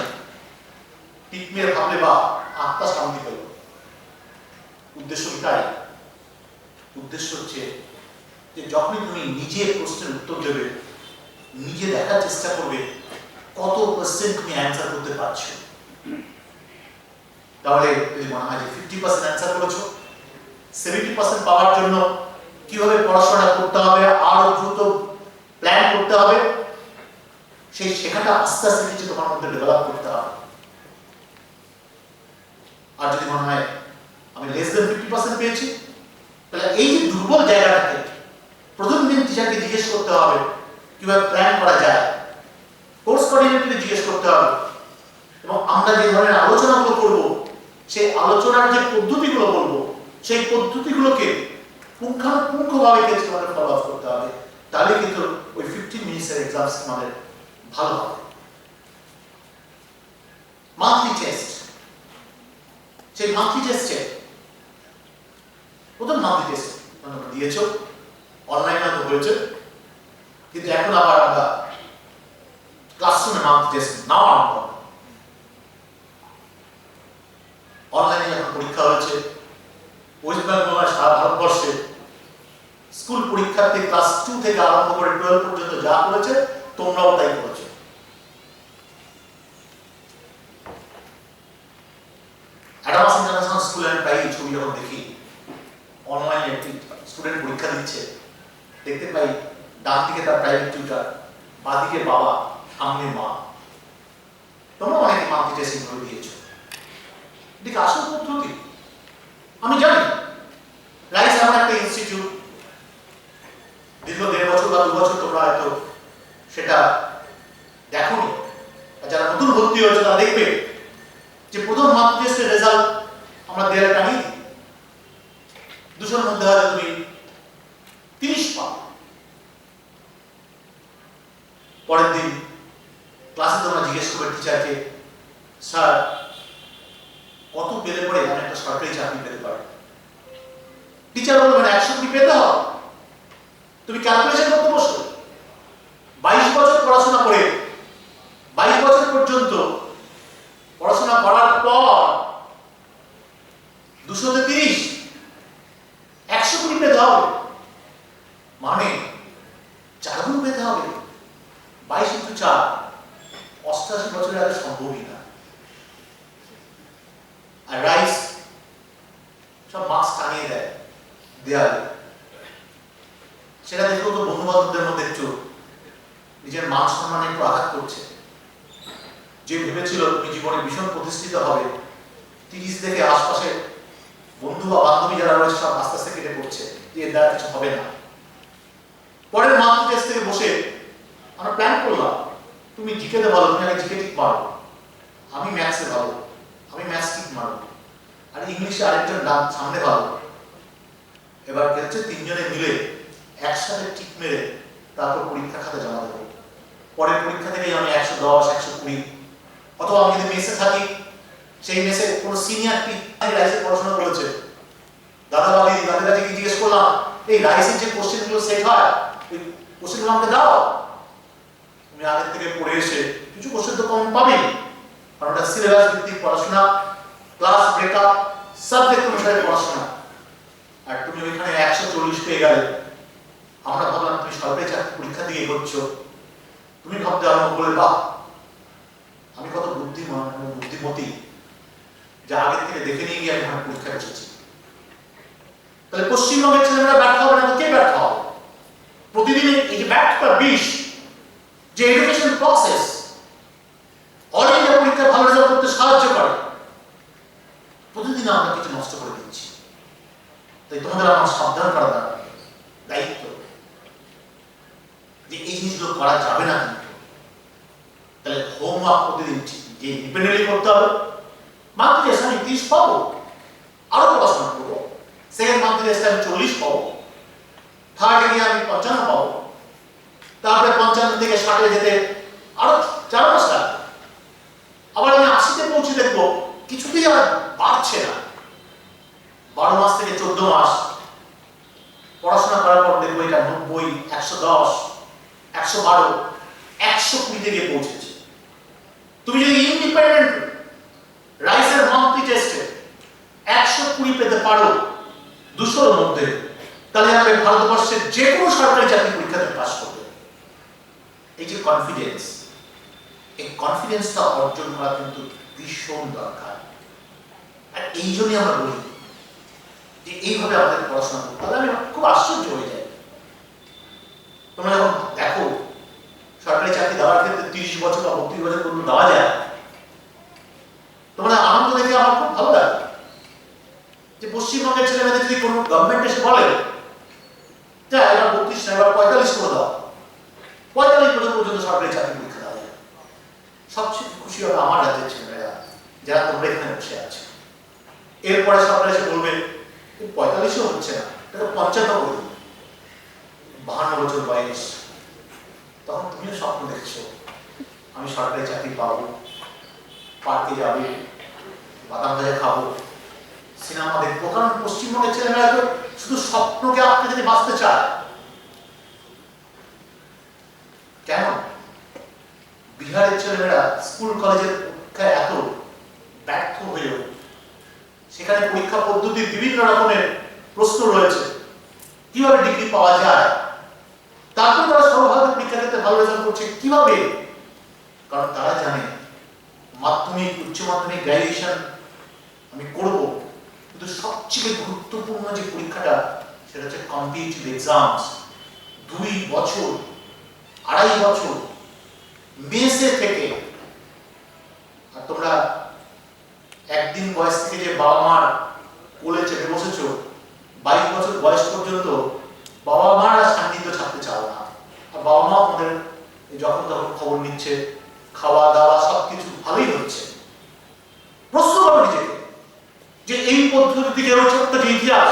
টিক মেরে ভাবলে বা আত্মা শান্তি পেল। উদ্দেশ্য এটাই। উদ্দেশ্য হচ্ছে যে যখনই তুমি নিজে প্রশ্নের উত্তর দেবে, নিজে দেখার চেষ্টা করবে কত পার্সেন্ট তুমি অ্যান্সার করতে পারছো। তাহলে যদি মনে হয় যে 50% অ্যান্সার করেছো, 70% পাওয়ার জন্য কিভাবে পড়াশোনা করতে হবে, আরো দ্রুত প্ল্যান করতে হবে, সেই শেখাটা আস্তে আস্তে কিছু তোমার মধ্যে ডেভেলপ করতে হবে। আর যদি মনে হয় আমি লেস দেন 50% পেয়েছি, তাহলে এই যে দুর্বল জায়গাটাকে প্রথম দিন টিচারকে জিজ্ঞেস করতে হবে কিভাবে প্ল্যান করা যায়, কোর্স কোঅর্ডিনেটরকে জিজ্ঞেস করতে হবে, এবং আমরা যে ধরনের আলোচনাগুলো করব সেই আলোচনার যে পদ্ধতিগুলো বলবো সেই পদ্ধতিগুলোকে পুঙ্খানুপুঙ্খভাবে কিন্তু আমাদের ফলো আপ করতে হবে। তাহলে কিন্তু ওই 15 মিনিটসের এক্সাম আমাদের ভালো হবে। মান্থলি টেস্ট, সেই মান্থলি টেস্টে প্রথম মান্থলি টেস্ট তোমরা দিয়েছো, অনলাইনে তো হয়েছে, কিন্তু এখন আবার আমরা ক্লাসরুমে মান্থলি টেস্ট নাও আরম্ভ করব। অনলাইনে যখন পরীক্ষা হয়েছে, ওয়েস্ট বেঙ্গল সারা ভারতবর্ষে স্কুল পরীক্ষার্থী ক্লাস 2 থেকে আরম্ভ করে 12 পর্যন্ত যা করেছে তোমরাও তাই করেছো। অ্যাডামাস ইন্টারন্যাশনাল স্কুলে আমি প্রায় এই ছবি যখন দেখি, অনলাইনে একটি স্টুডেন্ট পরীক্ষা দিচ্ছে, দেখতে পাই ডান দিকে তার প্রাইভেট টিউটার, বাঁ দিকে বাবা, সামনে মা। তোমরা অনেকে মান্থলি টেস্টিং করে দিয়েছো। এদিকে আসল পদ্ধতি আমি জানি। রাইস এমন একটা ইনস্টিটিউট, দীর্ঘ 1.5 বছর বা 2 বছর তোমরা হয়তো সেটা দেখোনি। যারা নতুন ভর্তি হয়েছে তারা দেখবে যে প্রথম মান্থলি টেস্টের রেজাল্ট আমরা দেয়ালে টাঙিয়ে দিই। 200-এর মধ্যে হয়তো তুমি 30 পাও। পরের দিন ক্লাসে তোমরা জিজ্ঞেস করবে টিচারকে, স্যার কত পেলে পরে আমি একটা সরকারি চাকরি পেতে পারি? টিচার বলবেন 100 পেতে হবে। তুমি ক্যালকুলেশন করতে বসো। 22 বছর পড়াশোনা করে 22 বছর পর্যন্ত পড়াশোনা করার পর 200 তে 30, 100 পেতে হবে, মানে 4 গুণ পেতে হবে। 22 × 4 88 বছরের আগে সম্ভবই না। আর রাইস সব মার্কস টানিয়ে দেয় দেয়ালে। সেটা দেখেও তো বন্ধু বান্ধবদের মধ্যে একটু নিজের মান সম্মানে একটু আঘাত করছে। যে ভেবেছিল তুমি জীবনে ভীষণ প্রতিষ্ঠিত হবে, 30 থেকে আশপাশে বন্ধু বা বান্ধবী যারা রয়েছে সব আস্তে আস্তে কেটে পড়ছে, এর দ্বারা কিছু হবে না। পরের মান্থলি টেস্ট থেকে বসে আমরা প্ল্যান করলাম, তুমি জিকেতে ভালো, তুমি আগে জিকে ঠিক মারো, আমি ম্যাথসে ভালো, আমি ম্যাথস ঠিক মারো, আর ইংলিশে আরেকজন সামনে ভালো। এবার কি হচ্ছে, 3 জনে মিলে একসাথে ঠিক মেরে তারপর পরীক্ষা খাতে জমা দেবো। পরের পরীক্ষা থেকে আমি 110, 120, অথবা আমি যদি মেসে থাকি, সেই মেসে কোনো সিনিয়র রাইসে পড়াশোনা করেছে, দাদা বাবি দাদের কাছে জিজ্ঞেস করলাম, এই রাইসের যে কোশ্চেনগুলো সেট হয় ওই কোশ্চেনগুলো আমাকে দাও। তুমি আগের থেকে পড়ে এসে কিছু কোশ্চেন তো কম পাবে, কারণ ওটা সিলেবাস ভিত্তিক পড়াশোনা, ক্লাস ব্রেকআপ, সাবজেক্ট অনুসারে পড়াশোনা। আর তুমি ওইখানে 140 পেয়ে গেলে, আমরা ভাবলাম তুমি সরকারি চাকরি পরীক্ষা দিয়ে এগোচ্ছ, তুমি ভাবতে আরম্ভ করলে বাহ আমি কত বুদ্ধিমান, বুদ্ধিমতী, যা আগের থেকে দেখে নিয়ে গিয়ে আমি পরীক্ষা বসেছি। তাহলে পশ্চিমবঙ্গের ছেলেমেয়েরা ব্যর্থ হবে না তো কে ব্যর্থ হবে? প্রতিদিন এই যে ব্যর্থতা বিষ, যে এডুকেশন প্রসেস অল ইন্ডিয়া পরীক্ষায় ভালো রেজাল্ট করতে সাহায্য করে, প্রতিদিন আমরা কিছু নষ্ট করে দিচ্ছি। তাই তোমাদের আমার সাবধান করা দরকার, দায়িত্ব, যে এই জিনিসগুলো করা যাবে না। কিন্তু তাহলে হোমওয়ার্ক প্রতিদিন যে ডিপেন্ডেন্টলি করতে হবে। মান্থলি টেস্ট আমি 30 পাবো, আরো পড়াশোনা করবো। সেকেন্ড মান্থলি টেস্ট আমি 40 পাবো, থার্ডে গিয়ে আমি 55 পাবো, তারপরে 55 থেকে 60-এ যেতে আরো 4 মাস লাগবে। আবার আমি 80-তে পৌঁছে দেখবো কিছুতেই আর বাড়ছে না। 12 মাস থেকে 14 মাস পড়াশোনা করার পর দেখবো এটা 90, 110, 112, 120-তে গিয়ে পৌঁছেছে। তুমি যদি ইন্ডিপেন্ডেন্ট রাইসের মান্থলি টেস্টে 120 পেতে পারো 200-এর মধ্যে, তাহলে আপনি ভারতবর্ষের যে কোনো সরকারি চাকরি পরীক্ষাতে পাস করবে। এই যে কনফিডেন্স, এই কনফিডেন্সটা অর্জন করা কিন্তু ভীষণ দরকার। আর এই জন্যই আমরা বলি যে এইভাবে আমাদের পড়াশোনা করতে হবে। আমি খুব আশ্চর্য হয়ে যাই, তোমরা যখন দেখো সরকারি চাকরি দেওয়ার ক্ষেত্রে 30 বছর বা 32 বছর পর্যন্ত দেওয়া যায়, তোমরা আনন্দ দেখে আমার খুব ভালো লাগে যে পশ্চিমবঙ্গের ছেলেমেয়েদের যদি কোনো গভর্নমেন্ট এসে বলে যে এবার 32 না এবার 45 করে দাও, 45 বছর পর্যন্ত সরকারি চাকরি পরীক্ষা দেওয়া যায়, সবচেয়ে খুশি হবে আমার রাজ্যের ছেলেমেয়েরা যারা তোমরা এখানে বসে আছে। এরপরে সরকার এসে বলবে 45ও হচ্ছে না, এটা 55 করবে, 52 বছর বয়স, তখন তুমিও স্বপ্ন দেখছো আমি সরকারি চাকরি পাবো, পার্কে যাবে, বাদাম ভাজা খাবো, সিনেমা দেখবো। কারণ পশ্চিমবঙ্গের ছেলেমেয়েরা তো শুধু স্বপ্নকে আঁকড়ে যদি বাঁচতে চায়। কেন বিহারের ছেলেমেয়েরা স্কুল কলেজের পরীক্ষায় এত ব্যর্থ হয়েও সেখানে পরীক্ষা পদ্ধতির বিভিন্ন রকমের প্রশ্ন রয়েছে, কিভাবে ডিগ্রি পাওয়া যায়, তারপর তারা সর্বভারতীয় পরীক্ষা ক্ষেত্রে ভালো রেজাল্ট করছে কিভাবে? কারণ তারা জানে মাধ্যমিক, উচ্চ মাধ্যমিক, গ্র্যাজুয়েশন আমি করব, কিন্তু সবচেয়ে গুরুত্বপূর্ণ যে পরীক্ষাটা সেটা হচ্ছে কম্পিটিটিভ এক্সামস। 2 বছর, 2.5 বছর মেসে থেকে, আর তোমরা একদিন বয়স থেকে যে বাবা মার কোলে চেপে বসেছো, 22 বছর বয়স পর্যন্ত বাবা মার সান্নিধ্য ছাড়তে চাও না। আর বাবা মা আমাদের যখন তখন খবর নিচ্ছে, খাওয়া দাওয়া সবকিছু ভালোই হচ্ছে। প্রশ্ন করো নিজেকে যে এই পদ্ধতি থেকে ছোট্ট যে ইতিহাস,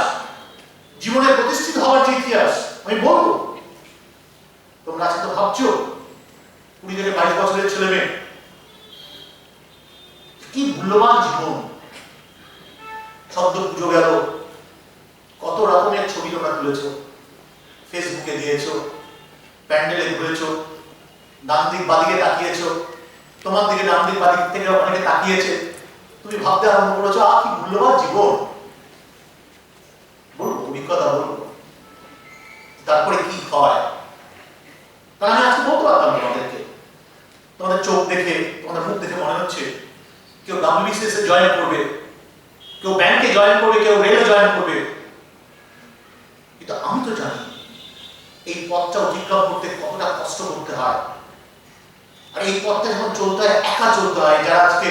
জীবনে প্রতিষ্ঠিত হওয়ার যে ইতিহাস আমি বলবো, তোমরা আজকে তো ভাবছো 20 থেকে 22 বছরের ছেলে মেয়ে, কি মূল্যবান জীবন। শব্দ পুজো গেল, কত রকমের ছবি তোমরা তুলেছো, ফেসবুকে দিয়েছো, প্যান্ডেলে ঘুরেছো, ডান দিক বাদিকে তাকিয়েছো, তোমার দিকে ডান দিক বাদিক থেকে অনেকে তাকিয়েছে, তুমি ভাবতে আরম্ভ করেছো কি মূল্যবান জীবন। বলবো অভিজ্ঞতা বলবো, তারপরে কি হয় তা আমি আজকে বলতে পারতাম তোমাদেরকে। তোমাদের চোখ দেখে, তোমাদের মুখ দেখে মনে হচ্ছে কেউ WBCS এ জয়েন করবে, কেউ ব্যাংকে জয়েন করবে, কেউ রেলে জয়েন করবে, কিন্তু আমি তো জানি এই পথটা অতিক্রম করতে কতটা কষ্ট করতে হয়। আর এই পথটা যখন চলতে হয়, একা চলতে হয়। যারা আজকে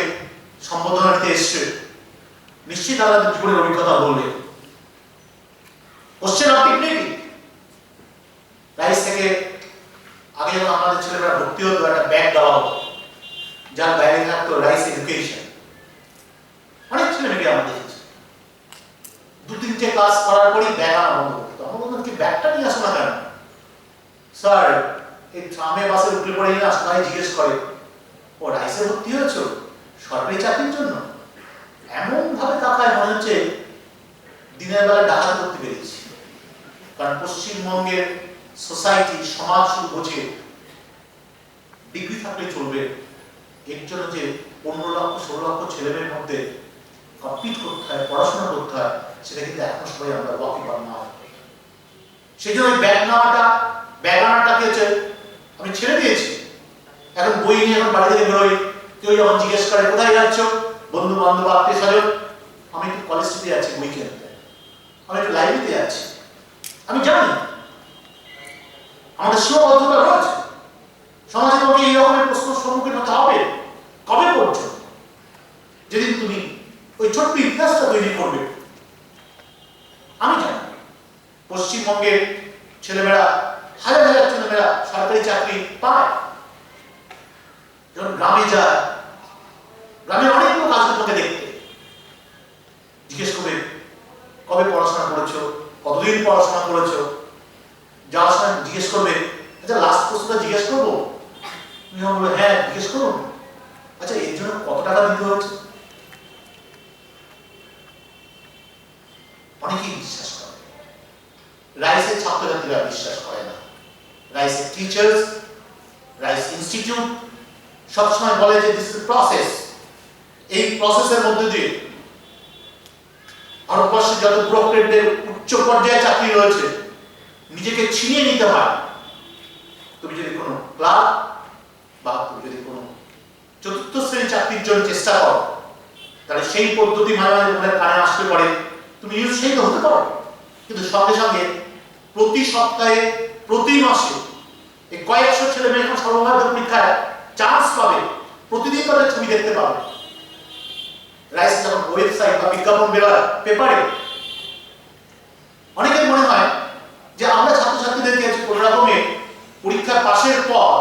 সম্বোধনা দিতে এসছে নিশ্চিত আমাদের জীবনের অভিজ্ঞতা বলবে। কোশ্চেন অবজেক্টিভ রাইস থেকে আগে যখন আমাদের ছেলেমেয়েরা ভর্তি হতো একটা ব্যাগ দেওয়া হতো, যার ব্যাগে থাকতো রাইস এডুকেশন। অনেক ছেলে মেয়েকে আমরা দেখেছি 2-3টে ক্লাস করার পরই ব্যাগ আনা বন্ধ করতো। আমরা বলতাম কি ব্যাগটা নিয়ে আসো না কেন? স্যার এই ট্রামে বাসে উঠলে পড়ে না সবাই জিজ্ঞেস করে ও রাইসে ভর্তি হয়েছো সরকারি চাকরির জন্য? এমন ভাবে তাকায় মনে হচ্ছে দিনের বেলা ডাকাতি করতে পেরেছি। কারণ পশ্চিমবঙ্গের সোসাইটি, সমাজ শুরু বোঝে ডিগ্রি থাকলে চলবে, এর জন্য যে 15 লক্ষ 16 লক্ষ ছেলেমেয়ের মধ্যে কমপ্লিট করতে হয়, পড়াশোনা করতে হয়, সেটা কিন্তু এখন সবাই আমরা ওয়াকিবহাল না হয়। সেই জন্য ব্যাগ আনাটাকে আমি ছেড়ে দিয়েছি। এখন বই নিয়ে এখন বাড়ি থেকে বেরোই, কেউ যখন জিজ্ঞেস করে কোথায় যাচ্ছ, বন্ধু বান্ধব আত্মীয় স্বজন, আমি একটু কলেজ স্ট্রিটে আছি বই কিনতে, আমি একটু লাইব্রেরিতে আছি। আমি জানি আমাদের সীমাবদ্ধতা রয়েছে, সমাজে তোমাকে এই রকমের প্রশ্নের সম্মুখীন হতে হবে। কবে পড়ছো? যেদিন তুমি ওই ছোট্ট ইতিহাসটা তৈরি করবে। আমি জানি পশ্চিমবঙ্গের ছেলেমেয়েরা, হাজার হাজার ছেলেমেয়েরা সরকারি চাকরি পায়। যখন গ্রামে যায়, গ্রামের অনেক লোক আসবে তোকে দেখতে, জিজ্ঞেস করবে কবে পড়াশোনা করেছো, কতদিন পড়াশোনা করেছো, যাওয়ার সময় জিজ্ঞেস করবে আচ্ছা লাস্ট প্রশ্নটা জিজ্ঞেস করবো, তুমি বলবে হ্যাঁ জিজ্ঞেস করুন, আচ্ছা এর জন্য কত টাকা দিতে হচ্ছে। অনেকেই বিশ্বাস করে, রাইসের ছাত্রছাত্রীরা বিশ্বাস করে না। রাইসের টিচার্স, রাইস ইনস্টিটিউট সবসময় বলে যে দিস ইজ প্রসেস, এই প্রসেসের মধ্যে দিয়ে ভারতবর্ষে যত ব্রোকারদের উচ্চ পর্যায়ে চাকরি রয়েছে নিজেকে ছিনিয়ে নিতে হয়। তুমি যদি কোনো ক্লার্ক বা তুমি যদি কোনো চতুর্থ শ্রেণীর চাকরির জন্য চেষ্টা করো, তাহলে সেই পদ্ধতি মাঝে মাঝে তোমাদের কানে আসতে পারে, তুমি নিরুৎসাহিত হতে পারো, কিন্তু সঙ্গে সঙ্গে প্রতি সপ্তাহে প্রতি মাসে এই কয়েকশো ছেলে মেয়ে এখন সর্বভারতীয় পরীক্ষায় চান্স পাবে, প্রতিদিন তাদের ছবি দেখতে পাবে। রাইস যখন ওয়েবসাইট বা বিজ্ঞাপন বেরোয় পেপারে, অনেকের মনে হয় যে আমরা ছাত্রছাত্রীদেরকে কোনো রকমে পরীক্ষার পাশের পর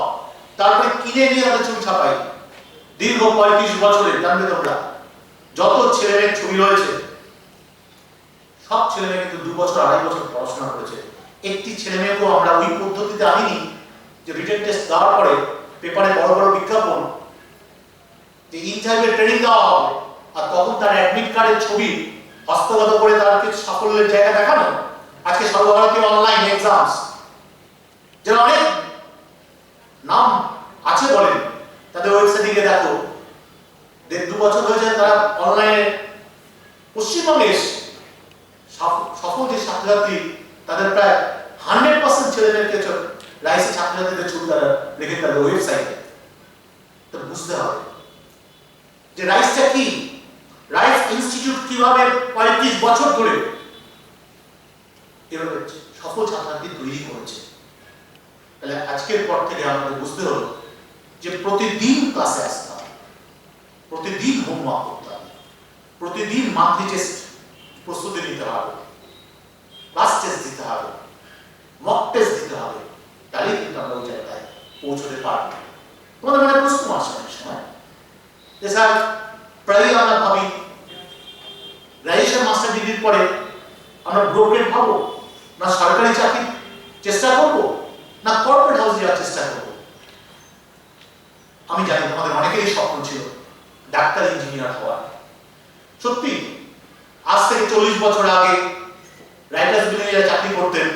তারপরে কিনে নিয়ে আমাদের ছবি ছাপাই। দীর্ঘ 35 বছরে জানবে তোমরা যত ছেলে মেয়ের ছবি রয়েছে সব ছেলে মেয়ে কিন্তু 2 বছর 2.5 বছর পড়াশোনা করেছে। একটি ছেলে মেয়েকেও আমরা ওই পদ্ধতিতে আনিনি যে রিটেন টেস্ট দেওয়ার পরে পেপারে বড় বড় বিজ্ঞাপন যে ইন্টারভিউ ট্রেনিং দেওয়া হবে আর তখন তার অ্যাডমিট কার্ডের ছবি হস্তগত করে তার কিছু সাফল্যের জায়গা দেখানো। আজকে সর্বভারতীয় অনলাইন এক্সামস যারা অনেক নাম আছে বলেন, তাদের ওয়েবসাইটে গিয়ে দেখো 1.5-2 বছর হয়েছে তারা অনলাইনে পশ্চিমবঙ্গে সফল যে ছাত্রছাত্রী তাদের প্রায় 100% ছেলেমেয়েকে রাইসের ছাত্রছাত্রীদের ছবি তারা রেখে তাদের ওয়েবসাইটে। তো বুঝতে হবে যে রাইসটা কি, রাইস ইনস্টিটিউট কিভাবে 35 বছর ধরে এভাবে সফল ছাত্রছাত্রী তৈরি করেছে। তাহলে আজকের পর থেকে আমাদের বুঝতে হলো যে প্রতিদিন ক্লাসে আসতে হবে, প্রতিদিন হোমওয়ার্ক করতে হবে, প্রতিদিন মান্থলি টেস্ট প্রস্তুতি নিতে হবে, ক্লাস টেস্ট দিতে হবে, মক টেস্ট দিতে হবে, তাহলেই কিন্তু আমরা ওই জায়গায় পৌঁছতে পারবো। তোমাদের মনে প্রশ্ন আসে অনেক সময় যে স্যার প্রায়ই আমরা ভাবি গ্র্যাজুয়েশন মাস্টার ডিগ্রির পরে আমরা ব্রোকার পাবো, না সরকারি চাকরি চেষ্টা করবো, না কর্পোরেট হাউস যাওয়ার চেষ্টা করবো। আমি জানি তোমাদের অনেকেরই স্বপ্ন ছিল ডাক্তার ইঞ্জিনিয়ার হওয়ার। সত্যি আজ থেকে 40 বছর আগে রাইটার্স বিল্ডিং এ চাকরি করতেন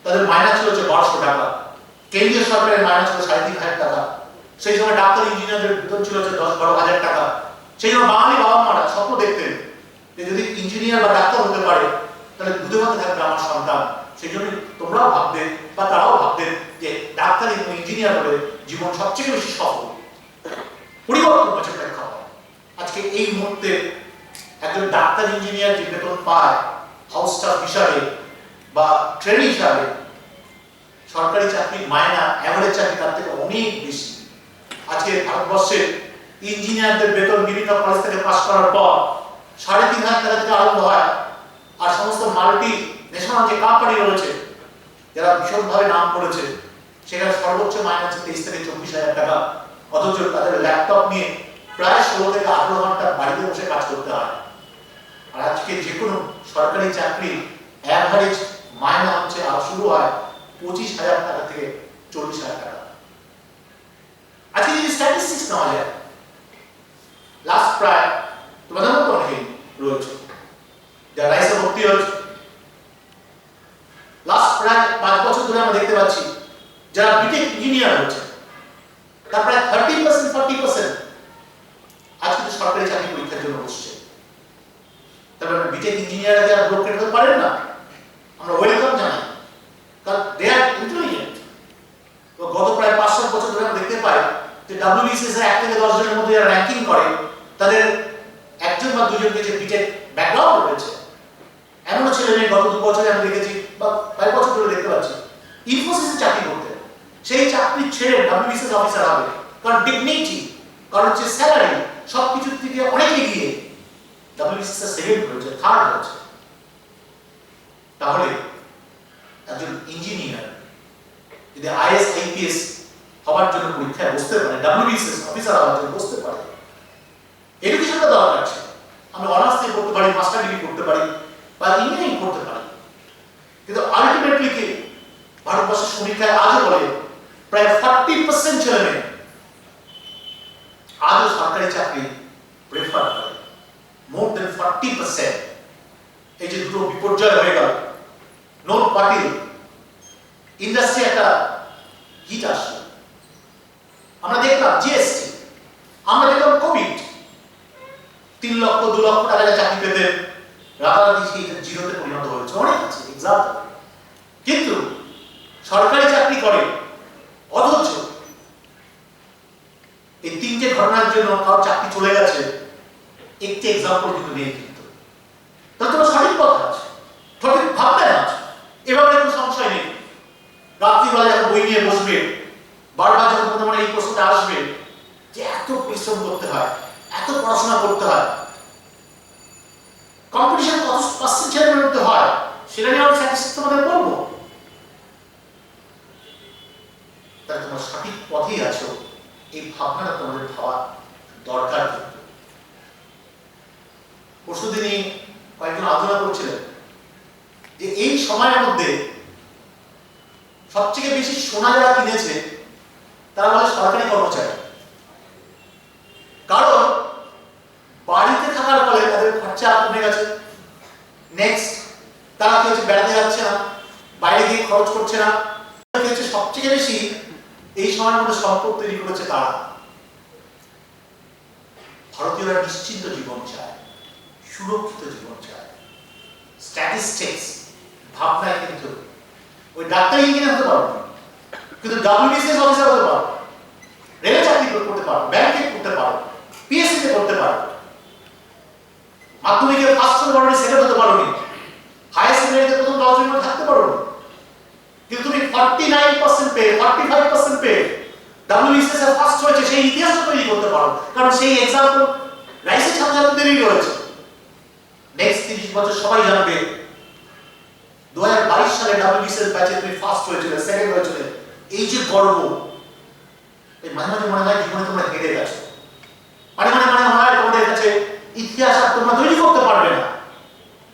তাদের মাইনা ছিল 1200 টাকা, কেন্দ্রীয় সরকারের মাইনা ছিল 3,500 টাকা। সেই সময় ডাক্তার ইঞ্জিনিয়ারদের বেতন ছিল 10-12 হাজার টাকা। সেই সময় বাঙালি বাবা মারা স্বপ্ন দেখতেন যে যদি ইঞ্জিনিয়ার বা ডাক্তার হতে পারে তাহলে দুধে ভাতে থাকবে আমার সন্তান। সেই জন্য তোমরাও ভাবতে বা তারাও ভাবতেন যে ডাক্তার এবং ইঞ্জিনিয়ার হলে জীবন সবচেয়ে বেশি সফল। পরিবর্তন হচ্ছে প্রেক্ষাপট। আজকে এই মুহূর্তে একজন ডাক্তার ইঞ্জিনিয়ার যে বেতন পায় হাউস স্টাফ হিসাবে বা ট্রেনি হিসাবে, সরকারি চাকরির মায়না এভারেজ চাকরি তার থেকে অনেক বেশি। আজকে ভারতবর্ষের ইঞ্জিনিয়ারদের বেতন বিভিন্ন কলেজ থেকে পাস করার পর 3,500 টাকা থেকে আরম্ভ হয়। আর সমস্ত মাল্টি ন্যাশনাল যে কোম্পানি রয়েছে যারা ভীষণভাবে নাম করেছে সেখানে সর্বোচ্চ মাইনে হচ্ছে 23 থেকে 24 হাজার টাকা। অথচ তাদের ল্যাপটপ নিয়ে প্রায় 16 থেকে 18 ঘন্টা বাড়িতে বসে কাজ করতে হয়। আর আজকে যে কোনো সরকারি চাকরি অ্যাভারেজ মাইনা হচ্ছে আর শুরু হয় 25,000 টাকা থেকে 40,000 টাকা। আজকে যদি স্ট্যাটিস্টিক্স নেওয়া যায়, লাস্ট প্রায় তোমাদের মতো অনেকেই রয়েছে যারা রাইসে ভর্তি হয়েছে, লাস্ট প্রায় 5 বছর ধরে আমরা দেখতে পাচ্ছি যারা বিটেক ইঞ্জিনিয়ার হচ্ছে তার প্রায় 30%-40% আজকে তো সরকারি চাকরি পরীক্ষার জন্য বসছে। তারপরে বিটেক ইঞ্জিনিয়ার যারা ব্রোকার হতে পারেন না, আমরা ওয়েলকাম জানাই, কারণ দে আর ইন্টেলিজেন্ট। তো গত প্রায় 5-7 বছর ধরে আমরা দেখতে পাই যে WBCS 1 থেকে 10 জনের মধ্যে যারা র্যাঙ্কিং করে তাদের একজন বা দুজনকে যে বিটেক ব্যাকগ্রাউন্ড রয়েছে এমনও ছেলে মেয়ে গত 2 বছরে আমি দেখেছি বা 5 বছর ধরে দেখতে পাচ্ছি ইনফোসিসে চাকরি করতে, সেই চাকরি ছেড়ে WBCS অফিসার হবে। কারণ ডিগনিটি, কারণ হচ্ছে স্যালারি সবকিছুর থেকে অনেক এগিয়ে WBCS সেকেন্ড হয়েছে, থার্ড হয়েছে। তাহলে একজন ইঞ্জিনিয়ার যদি IAS IPS হওয়ার জন্য পরীক্ষায় বসতে পারে, WBCS অফিসার হওয়ার জন্য বসতে পারে। এডুকেশনটা দরকার আছে। আমি অনার্স নিয়ে করতে পারি, মাস্টার ডিগ্রি করতে পারি, বা ইঞ্জিনিয়ারিং করতে পারি, কিন্তু আলটিমেটলি কি ভারতবর্ষের সমীক্ষায় আজও বলে প্রায় 40% ছেলে মেয়ে আজও সরকারি চাকরি প্রেফার করে, মোর দেন 40%। এই যে দুটো বিপর্যয় হয়ে গেল, নোট বাতিল, ইন্ডাস্ট্রি একটা হিট আসলো, আমরা দেখলাম জিএসটি, আমরা দেখলাম কোভিড, 3 লক্ষ 2 লক্ষ টাকা চাকরি পেতে রাতারাতি সেই জিরোতে পরিণত হয়েছে। অনেক আছে এক্সাম্পল। কিন্তু সরকারি চাকরি করে অথচ এই 3টে ঘটনার জন্য কারো চাকরি চলে গেছে, একটি এক্সাম্পল কিন্তু নেই। কিন্তু তাহলে তোমার সঠিক কথা আছে, সঠিক ভাবনায় আছে, এভাবে কোনো সংশয় নেই। রাত্রিবেলা যখন বই নিয়ে বসবে, বারবার যখন তোমার এই প্রশ্নটা আসবে যে এত পরিশ্রম করতে হয়, এত পড়াশোনা করতে হয়, কম্পিটিশন কত পার্সেন্ট ছেলে মেয়ে হয়, সেটা নিয়ে আমি স্ট্যাটিস্টিক্স তোমাদের বলবো। তাহলে তোমার সঠিক পথেই আছো, এই ভাবনাটা তোমাদের ভাবা দরকার। কিন্তু পরশুদিনই কয়েকজন আলোচনা করছিলেন যে এই সময়ের মধ্যে সবচেয়ে বেশি সোনা যারা কিনেছে তারা বলে সরকারি কর্মচারী। কারণ বাড়িতে থাকার ফলে তাদের খরচা কমে গেছে। নেক্সট, তারা কি হচ্ছে বেড়াতে যাচ্ছে না, বাইরে গিয়ে খরচ করছে না। সবচেয়ে বেশি এই সময়ের মধ্যে সম্পদ তৈরি করেছে তারা। ভারতীয়রা নিশ্চিন্ত জীবন চায়, সুরক্ষিত জীবন চায়। স্ট্যাটিস্টিক্স ভাবনায় কিন্তু ওই ডাক্তার ইঞ্জিনিয়ার হতে পারো না, কিন্তু WBCS অফিসার হতে পারো, রেলে চাকরি করতে পারো, ব্যাংকে করতে পারো, PSC তে করতে পারো, মাধ্যমিকে ফার্স্ট হতে পারো, সেকেন্ড হতে পারো, হায়ার সেকেন্ডারিতে প্রথম 10 জনের মধ্যে থাকতে পারো, কিন্তু তুমি 49% পেয়ে 45% পেয়ে WBCS এর ফার্স্ট হয়েছে, সেই ইতিহাসটা তৈরি করতে পারো। কারণ সেই এক্সাম্পল রাইসের ছাত্রছাত্রীদেরই রয়েছে। নেক্সট 30 বছর সবাই জানবে 2022 সালে WBCS ব্যাচে তুমি ফার্স্ট হয়েছিলে, সেকেন্ড হয়েছিলে। এই যে গর্ব, এই মাঝে মাঝে মনে হয় জীবনে তোমরা হেরে গেছো, মানে মনে হয় তোমাদের কাছে ইতিহাস আর তোমরা তৈরি করতে পারবে না।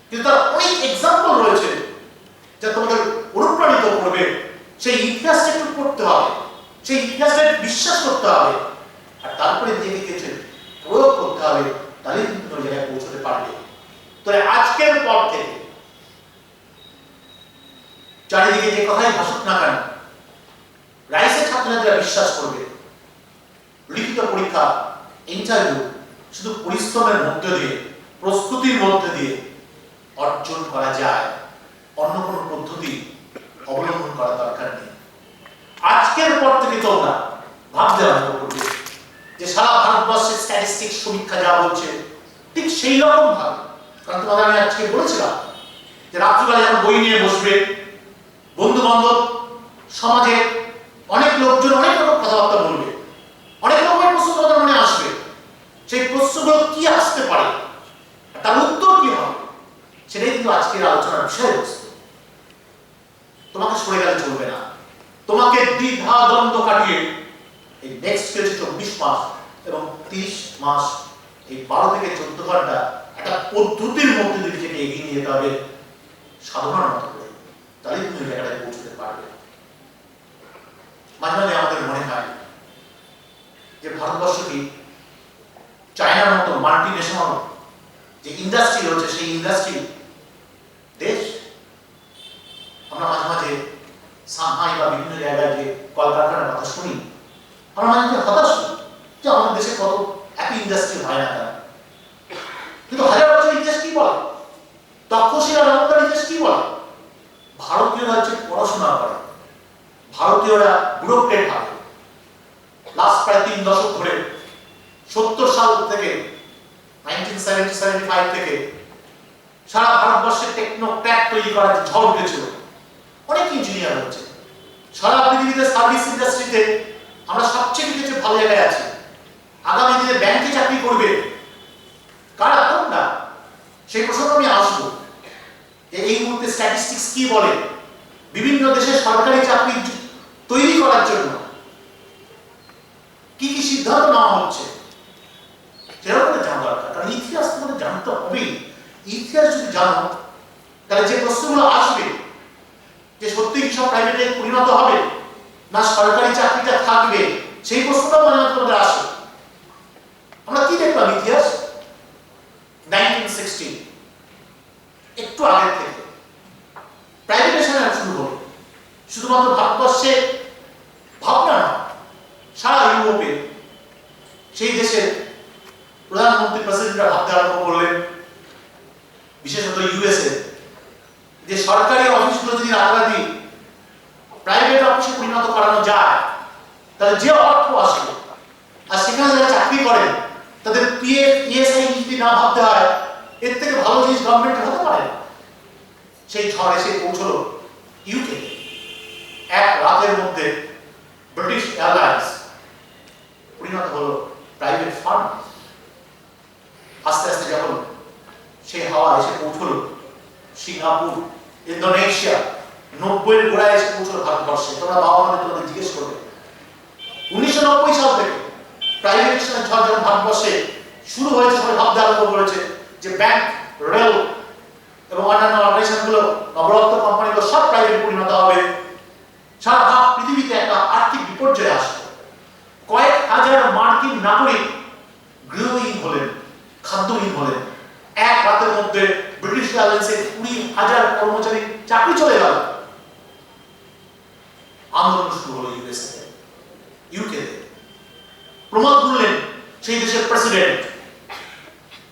কিন্তু তার অনেক এক্সাম্পল রয়েছে যা তোমাদের অনুপ্রাণিত করবে। সেই ইতিহাসটা একটু পড়তে হবে, সেই ইতিহাসটা বিশ্বাস করতে হবে, আর তারপরে নিজেকে কিছু প্রয়োগ করতে হবে, তাহলে কিন্তু তুমি জায়গায় পৌঁছতে পারবে। তাহলে আজকের পর থেকে চারিদিকে যে কথাই ভাসুক না কেন, রাইসের ছাত্রছাত্রীরা বিশ্বাস করবে লিখিত পরীক্ষা, ইন্টারভিউ শুধু পরিশ্রমের মধ্যে দিয়ে, প্রস্তুতির মধ্যে দিয়ে অর্জন করা যায়, অন্য কোনো পদ্ধতি অবলম্বন করা দরকার নেই। আজকের পর থেকে তোমরা ভাবতে আরম্ভ করবে যে সারা ভারতবর্ষের স্ট্যাটিস্টিক্স সমীক্ষা যা বলছে ঠিক সেই রকম ভাবে। কারণ তোমাদের আমি আজকে বলেছিলাম যে রাত্রিবেলা যখন বই নিয়ে বসবে, বন্ধু বান্ধব, সমাজে অনেক লোকজন অনেক রকম কথাবার্তা বলবে, অনেক রকমের প্রশ্ন তোমাদের মনে আসবে। সেই প্রশ্নগুলো কি আসতে পারে, তার উত্তর কি হবে, সেটাই কিন্তু আজকের আলোচনার বিষয়বস্তু। তোমাকে সরে গেলে চলবে না, তোমাকে দ্বিধা দ্বন্দ্ব কাটিয়ে এই নেক্সট 24 মাস এবং 30 মাস, এই 12 থেকে 14 ঘন্টা একটা পদ্ধতির মধ্যে দিয়ে নিজেকে এগিয়ে নিয়ে যেতে হবে সাধনার মতো করে, তাহলে তুমি ওই জায়গাটায় পৌঁছতে পারবে। মাঝে মাঝে আমাদের মনে হয় যে ভারতবর্ষ কি চায়নার মতো মাল্টি ন্যাশনাল যে ইন্ডাস্ট্রি রয়েছে সেই ইন্ডাস্ট্রি দেশ। আমরা মাঝে মাঝে সাংহাই বা বিভিন্ন জায়গায় যে কলকারখানার কথা শুনি, আমরা মাঝে মাঝে হতাশ হই যে আমাদের দেশে কত এত ইন্ডাস্ট্রি হয় না কেন। কিন্তু হাজার বছর ইতিহাস কি বলে, তক্ষশিলা রমতার ইতিহাস কি বলে, ভারতীয়রা হচ্ছে পড়াশোনা করে, ভারতীয়রা ব্যুরোক্রেট হয়। লাস্ট প্রায় 3 দশক ধরে 70 সাল থেকে 1970-75 থেকে সারা ভারতবর্ষের টেকনোক্র্যাট তৈরি করার ঝড় উঠেছিল। অনেক ইঞ্জিনিয়ার হচ্ছে সারা পৃথিবীতে, সার্ভিস ইন্ডাস্ট্রিতে আমরা সবচেয়ে কিছু ভালো জায়গায় আছি। আগামী দিনে ব্যাংকে চাকরি করবে কারা, তোমরা, সেই প্রসঙ্গ আমি আসবো। এই মুহূর্তে স্ট্যাটিস্টিক্স কি বলে, বিভিন্ন দেশের সরকারি চাকরি তৈরি করার জন্য কি কি সিদ্ধান্ত নেওয়া হচ্ছে সেরকম জানা দরকার। কারণ ইতিহাস তোমাদের জানতে হবেই। ইতিহাস যদি জানো তাহলে যে প্রশ্নগুলো আসবে যে সত্যি কি সব প্রাইভেটে পরিণত হবে না সরকারি চাকরিটা থাকবে, সেই প্রশ্নটা মনে হয় তোমাদের আসে। আমরা কি দেখলাম ইতিহাস 1960 একটু আগে থেকে প্রাইভেটাইজেশন শুরু হলো। শুধুমাত্র ভারতবর্ষে ভাবনা না, সারা ইউরোপে সেই দেশের প্রধানমন্ত্রী প্রেসিডেন্টরা ভাবতে আরম্ভ করলেন, বিশেষত ইউএসএ, যে সরকারি অফিসগুলো যদি রাতারাতি প্রাইভেট অফিসে পরিণত করানো যায় তাহলে যে অর্থ আসবে আর সেখানে যারা চাকরি করেন তাদের পিএফ ইএসআই যদি না ভাবতে হয়, এর থেকে ভালো জিনিস গভর্নমেন্ট হতে পারে না। সেই ঝড় এসে পৌঁছলো ইউকে। এক রাতের মধ্যে ব্রিটিশ এয়ারলাইন্স পরিণত হলো প্রাইভেট ফার্ম। আস্তে আস্তে যখন সেই হাওয়া এসে পৌঁছলো সিঙ্গাপুর, ইন্দোনেশিয়া, 90-এর গোড়ায় এসে পৌঁছলো ভারতবর্ষে। তোমরা বাবা মাদের তোমাদের জিজ্ঞেস করবে 1990 সাল থেকে প্রাইভেটাইজেশনের ঝড় যখন ভারতবর্ষে শুরু হয়েছে, সবাই ভাবতে আরম্ভ করেছে যে ব্যাংক, রেল এবং অন্যান্য অর্গানাইজেশনগুলো, নবরত্ন কোম্পানিগুলো সব প্রাইভেট পরিণত হবে। সারা পৃথিবীতে একটা আর্থিক বিপর্যয় আসবে। কয়েক হাজার মার্কিন নাগরিক গৃহহীন হলেন, খাদ্যহীন হলেন। এক রাতের মধ্যে ব্রিটিশ এয়ারলাইন্সের 20,000 কর্মচারী চাকরি চলে গেল। আন্দোলন শুরু হলো ইউএসএ, ইউকে। প্রমোদ বললেন সেই দেশের প্রেসিডেন্ট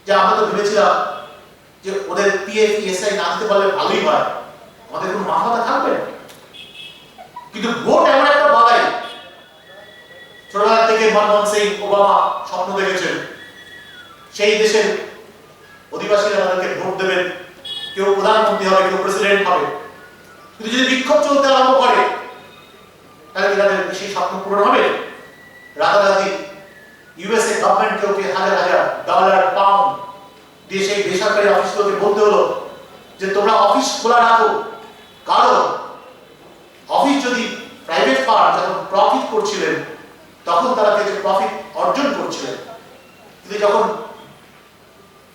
যে আমরা তো ভেবেছিলাম যে ওদের পিএফ ইএসআই না দিতে পারলে ভালোই হয়, আমাদের কোনো মাথা ব্যথা থাকবে না। কিন্তু ভোট এমন একটা বাড়াই, ছোটবেলা থেকে মনমোহন সিং, ওবামা স্বপ্ন দেখেছেন সেই দেশের অধিবাসীরা তাদেরকে ভোট দেবেন, কেউ প্রধানমন্ত্রী হবে, কেউ প্রেসিডেন্ট হবে। কিন্তু যদি বিক্ষোভ চলতে আরম্ভ করে তাহলে তাদের সেই স্বপ্ন পূরণ হবে? রাতারাতি ইউএসএ গভর্নমেন্ট কেউকে হাজার হাজার ডলার, পাউন্ড দিয়ে সেই বেসরকারি অফিসগুলোকে বলতে হলো যে তোমরা অফিস খোলা রাখো। কারণ অফিস যদি প্রাইভেট ফার্ম যখন প্রফিট করছিলেন তখন তারা কিছু প্রফিট অর্জন করছিলেন, কিন্তু যখন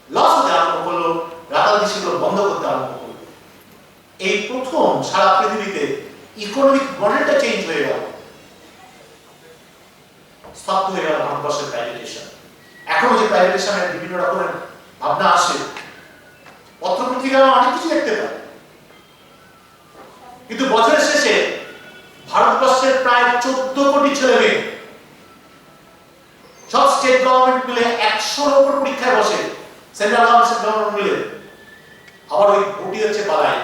লস হতে আরম্ভ করলো রাতারাতি সেগুলো বন্ধ করতে আরম্ভ করলো। এই প্রথম সারা পৃথিবীতে ইকোনমিক মডেলটা চেঞ্জ হয়ে গেল, স্তব্ধ হয়ে গেল ভারতবর্ষের প্রাইভেটাইজেশন। এখনো যে প্রাইভেটাইজেশনের বিভিন্ন রকমের ভাবনা আসে, পত্রপত্রিকায় অনেক কিছু দেখতে পাই, কিন্তু বছরের শেষে ভারতবর্ষের প্রায় 14 কোটি ছেলে মেয়ে সব স্টেট গভর্নমেন্ট মিলে 100-এর উপর পরীক্ষায় বসে, সেন্ট্রাল গভর্নমেন্ট মিলে। আবার ওই ভোটই হচ্ছে পালাই।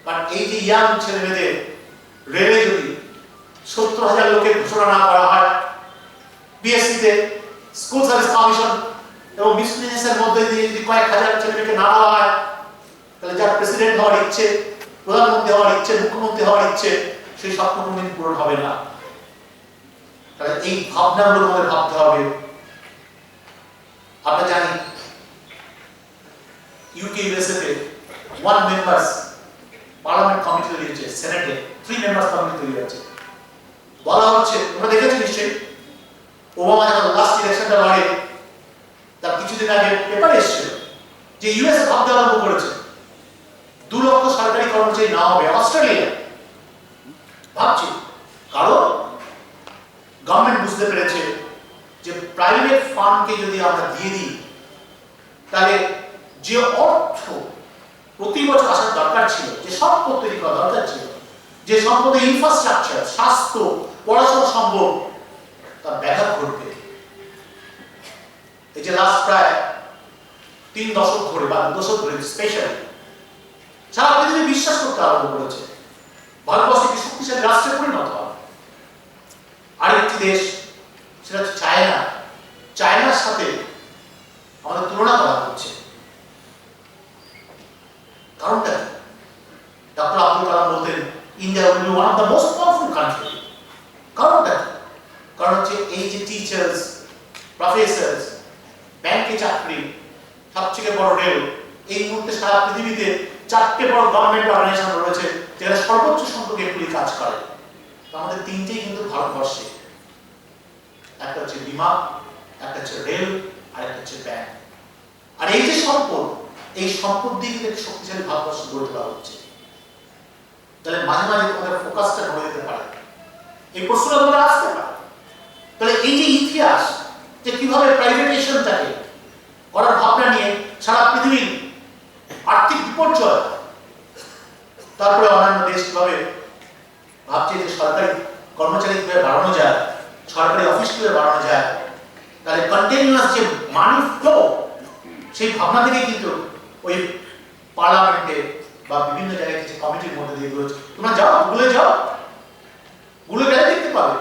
কারণ এই যে ইয়াং ছেলে মেয়েদের রেলে যদি 70,000 লোকের ঘোষণা না করা হয়, পিএসসিতে স্কুল সার্ভিস কমিশন এবং মিসলিনিয়াসের মধ্যে দিয়ে যদি কয়েক হাজার ছেলেমেয়েকে না দেওয়া হয়, তাহলে যার প্রেসিডেন্ট হওয়ার ইচ্ছে, প্রধানমন্ত্রী হওয়ার ইচ্ছে, মুখ্যমন্ত্রী হওয়ার ইচ্ছে, সেই স্বপ্ন কোনদিন পূরণ হবে না। তাহলে এই ভাবনাগুলো আমাদের ভাবতে হবে। আমরা জানি UK USA 1 members parliament committee তৈরি হয়েছে, সেনেটে 3 মেম্বার্স কমিটি তৈরি হয়েছে। বলা হচ্ছে, তোমরা দেখেছো নিশ্চয়ই, ওবামা যখন লাস্ট ইলেকশনটা লড়ে তার কিছুদিন আগে পেপার এসেছিল যে ইউএসএ ভাবতে আরম্ভ করেছে 2 লক্ষ সরকারি কর্মচারী না হবে অস্ট্রেলিয়া। ভাবছি কারণ গভর্নমেন্ট বুঝতে পেরেছে যে প্রাইভেট ফার্মকে যদি আমরা দিয়ে দিই তাহলে যে অর্থ প্রতি বছর আসার দরকার ছিল, যে সম্পদ তৈরি করা দরকার ছিল, যে সম্পদের ইনফ্রাস্ট্রাকচার, স্বাস্থ্য, পড়াশোনা সম্ভব, তার ব্যাঘাত ঘটবে। এই যে লাস্ট প্রায় 3 দশক ধরে বা 2 দশক ধরে স্পেশালি সারা পৃথিবী বিশ্বাস করতে আরম্ভ করেছে ভারতবর্ষ একটি শক্তিশালী রাষ্ট্রে পরিণত হবে। আরেকটি দেশ, সেটা হচ্ছে চায়না। চায়নার সাথে আমাদের তুলনা করা হচ্ছে। কারণটা কি? ডক্টর আব্দুল কালাম বলতেন India will be one of the most powerful country. কারণটা কি? কারণ হচ্ছে এই যে টিচার্স, প্রফেসরস, ব্যাংকে চাকরি, সবচেয়ে বড় রেল, এই মুহূর্তে সারা পৃথিবীতে 4টে বড় গভর্নমেন্ট অর্গানাইজেশন রয়েছে যেখানে সর্বোচ্চ সংখ্যক এমপ্লয়ি কাজ করে। আমাদের 3টেই কিন্তু ভারতবর্ষে। একটা হচ্ছে বিমা, একটা হচ্ছে রেল, আর একটা হচ্ছে ব্যাংক। আর এই যে সম্পদ, এই সম্পদ দিয়ে কিন্তু শক্তিশালী ভারতবর্ষ গড়ে তোলা হচ্ছে। তাহলে মাঝে মাঝে তোমাদের ফোকাসটা নড়ে যেতে পারে, এই প্রশ্নটা তোমাদের আসতে পারে। তাহলে এই যে ইতিহাস, যে কিভাবে প্রাইভেটাইজেশনটাকে করার ভাবনা নিয়ে সারা পৃথিবীর আর্থিক বিপর্যয়, তারপরে অন্যান্য দেশ কিভাবে ভাবছে যে সরকারি কর্মচারী কিভাবে বাড়ানো যায়, সরকারি অফিস কিভাবে বাড়ানো যায়, তাহলে কন্টিনিউয়াস যে মানি ফ্লো, সেই ভাবনা থেকে কিন্তু ওই পার্লামেন্টে বা বিভিন্ন জায়গায় কিছু কমিটির মধ্যে দিয়ে রয়েছে। তোমরা যাও, গুগলে যাও, গুগলে গেলে দেখতে পাবে।